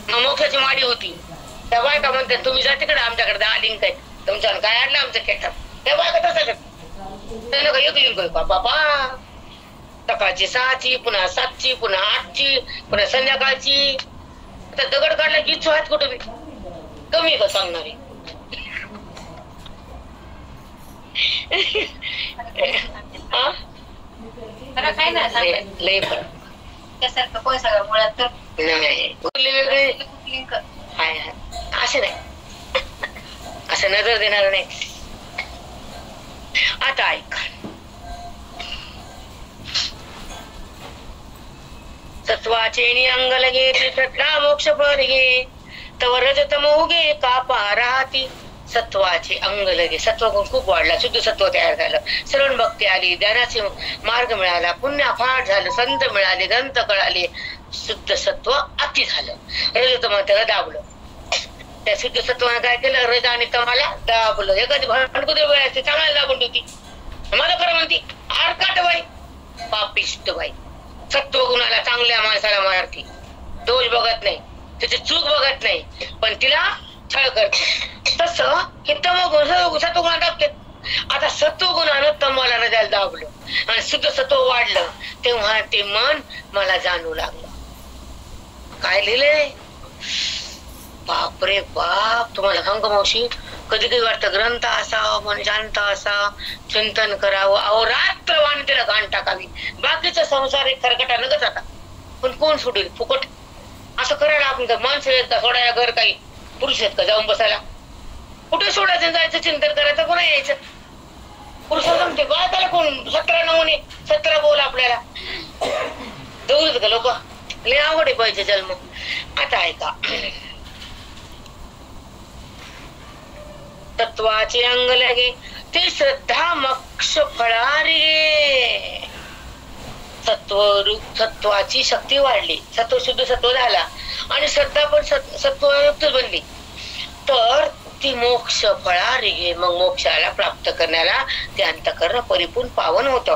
मग मोक्षाची माडी होती. त्या बायका म्हणतात तुम्ही जा तिकडे, आमच्याकडे 10 लिंक आहेत, तुमच्या काय आणलं आमचं केटर. त्या बायका तसं त्यांना का एक लिंक आहे का बाबा? सकाळची 6ची, पुन्हा 7ची, पुन्हा 8ची, पुन्हा संध्याकाळची. आता दगड काढला की इच्छू आहेत कुठे बी कमी का सांगणारी. लय पण त्यासारखं पैसा मुळात तर नाही वेगळे असं नाही, असं नजर देणार नाही. आता ऐक, सत्वाचे अंग लगे त्रिसत्ला मोक्ष फळ घे, तव रजतम उगे कापा राहती. सत्वाचे अंग लगे, सत्व खूप वाढला, शुद्ध सत्व तयार झालं, श्रवण भक्ती आली, ज्ञानाचे मार्ग मिळाला, पुण्य फाट झालं, संत मिळाले, ग्रंथ कळाले, शुद्ध सत्व अति झालं. रजतम त्याला दाबलं, त्या शुद्ध सत्वाने काय केलं, रज आणि तमाला दाबलं. एखादी भांडकुदे वेळाची चांगला दाबून होती, मला खरं म्हणती आरकाट बाई, पापिष्ट बाई, सत्व गुणाला चांगल्या माणसाला मारती, दोष बघत नाही, त्याची चूक बघत नाही, पण तिला छळ करते. तसं हे तमगुण सत्वगुणा दाबते. आता सत्वगुणानं तमाला रजाला दाबलं आणि शुद्ध सत्व वाढलं, तेव्हा ते मन मला जाणू लागलं. काय लिहिलंय? बापरे बाप, तुम्हाला सांगू मावशी, कधी कधी वाटतं ग्रंथ असावं, मन शांत असा, चिंतन करावं, अहो रात्रवाणी त्याला घाण टाकावी. बाकीचा संसार एक खरकटा नगच आता, पण कोण सोडेल फुकट? असं करायला आपण का माणसं आहेत का सोडायला? घर काही पुरुष आहेत का जाऊन बसायला? कुठे सोडायचं, जायचं, चिंतन करायचं, कोणा यायचं? पुरुष जमते बाळाला कोण? 17 नमुने 17 बोल आपल्याला जाऊ का लोक? लय आवड पाहिजे जन्म. आता ऐका, तत्वाचे अंग लगे ते श्रद्धा मोक्ष फळारी. सत्वाची शक्ती वाढली, सत्व शुद्ध सत्व झाला आणि श्रद्धा पण सत्वयुक्त बनली, तर ती मोक्ष फळारी गे. मग मोक्षाला प्राप्त करण्याला ते अंतःकरण परिपूर्ण पावन होत.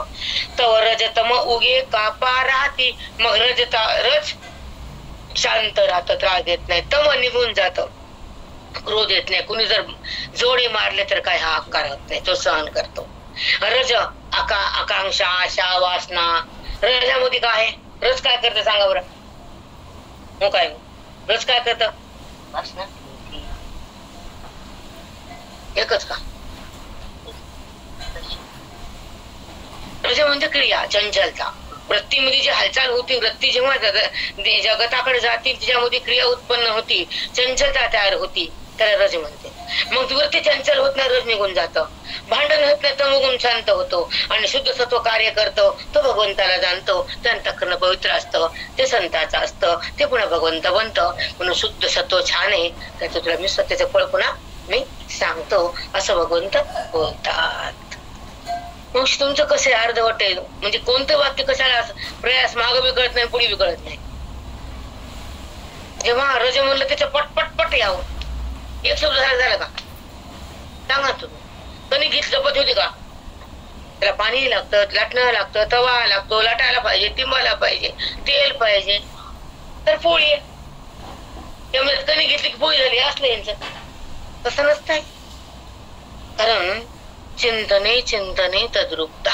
तर रजतम उगे कापा राहती, मग रज शांत राहत, त्रास देत नाही, तम निघून जात, क्रोध येत नाही. कुणी जर जोडे मारले तर काय हा आकार होत नाही, तो सहन करतो. रज आकांक्षा, आशा, वासना. रजामध्ये काय आहे? रज काय करत सांगा बरं? हो काय रज काय करत? वासना एकच का? रज म्हणजे क्रिया, चंचलता. वृत्तीमध्ये जी हालचाल होती, वृत्ती जेव्हा जगताकडे जातील तिच्यामध्ये क्रिया उत्पन्न होती, चंचलता तयार होती, त्याला रज म्हणते. मग ती वृत्ती चंचल होत नाही, रज निघून जातं. भांडण होत नाही, तमोगुण शांत होतो आणि शुद्ध सत्व कार्य करतो. तो भगवंताला जाणतो, ते अंतःकरण पवित्र असतं, ते संताचं असतं, ते पुन्हा भगवंत बनतं. म्हणून शुद्ध सत्व छान आहे, त्याचं तुला मी सत्याचं फळ पुन्हा मी सांगतो असं भगवंत बोलतात. मग तुमचं कसं आहे अर्धवट आहे, म्हणजे कोणतं वाक्य कशाला प्रयास मागं बी कळत नाही, पुढे बी कळत नाही. जेव्हा रज म्हणलं त्याचं पटपट यावं. एक शब्द झाला का सांगा तुम्ही. कणी घेतलं पत होती का? त्याला पाणी लागतं, लाटणं लागतं, तवा लागतो, लाटायला पाहिजे, टिंबायला पाहिजे, तेल पाहिजे, तर पोळी आहे. त्यामुळे कणी घेतली की पोळी झाली असलं यांचं. तसं नसतंय. कारण चिंतने चिंतने तद्रूपता,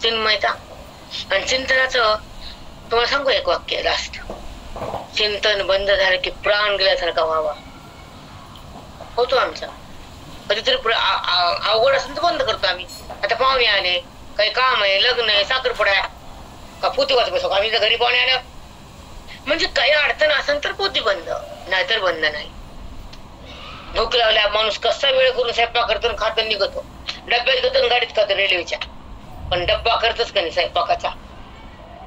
चिन्मयता. आणि चिंतनाचं तुम्हाला सांगू एक वाक्य लास्ट. चिंतन बंद झालं की प्राण गेल्यासारखा व्हावा होतो आमचा. कधीतरी अवघड असेल तर बंद करतो आम्ही. आता पाहुणे आले, काही काम आहे, लग्न आहे, साखरपुडा का पोती वाच बसो आम्ही. घरी पाहुणे आल्या म्हणजे काही अडचण असेल तर पोती बंद, नाहीतर बंद नाही. भूक लावल्या माणूस कसा वेळ करून स्वयंपाक करतो, खात निघतो, डब्यात घेतो, गाडीत खातो रेल्वेच्या. पण डब्बा करतच का नाही स्वयंपाकाचा.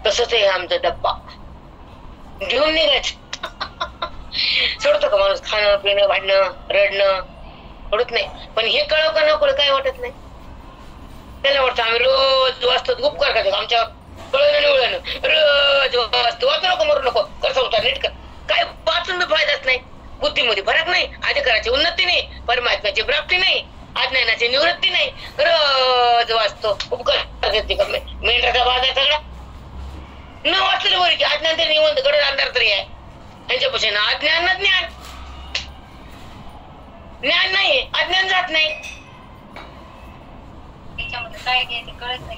तसंच आहे आमचा डब्बा घेऊन निघायचं. सोडतो का माणूस खाणं पिणं भांडणं रडणं? सोडत नाही. पण हे कळव का नको काय वाटत नाही. त्याला वाटतं आम्ही रोज वाचतो, उपकार करतो आमच्या कळलं निवळलं, रोज वाचतो. वाचू नको, मरू नको, कसं होता नीट कर. काय वाचून फायदाच नाही. बुद्धीमध्ये फरक नाही, अधिकाराची उन्नती नाही, परमात्म्याची प्राप्ती नाही, अज्ञानाची निवृत्ती नाही. रोज वाचतो, उपकार घेते का मेंढराचा बाजार सगळा न वाचलेलं बरं की. अज्ञान तरी निवंत गडद अंधार तरी आहे त्यांच्यापासून. अज्ञान ना ज्ञान, ज्ञान नाही अज्ञान जात नाही.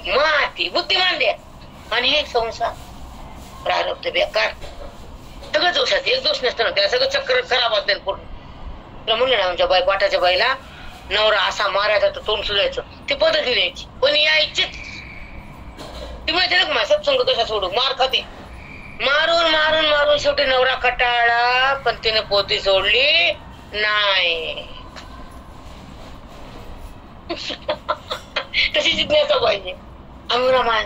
माती बुद्धिमान द्या. आणि हे संसार प्रारब्ध बेकार सगळं दोषात. एक दोष नसतं ना, त्याला सगळं चक्र खराब असते पूर्ण. तुला म्हणलं ना आमच्या बाई पाठाच्या बाईला नवरा असा मारायचा तर तोंड सुजायचं, ती पद्धती द्यायची. पण यायचीच ती माहिती ना माझा सत्संग कसा सोडू, मार खाते. मारून मारून मारून शेवटी नवरा कटाळा, पण तिने पोती सोडली नाही. तशी जिज्ञासा पाहिजे. आम्ही मान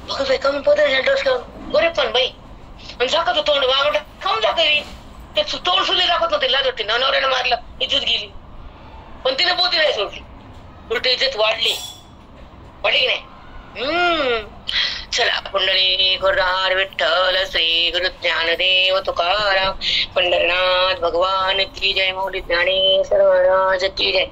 बघत बाई कमी पद्धतीने डोस करून बरे पण बाई आणि दाखवतो तोंड वागट खाऊन दाखवली. ते तोंड सुद्धा दाखवत नव्हते, लाज वाटते. नवऱ्याने मारलं, इज्जत गेली. पण तिने पोती नाही सोडली, उलट इज्जत वाढली की नाही. चला पुंडलिक गुरुदार विठ्ठल श्री गुरु ज्ञानदेव तुकाराम पंढरीनाथ भगवान की जय. मौली ज्ञानेश्वर महाराज की जय.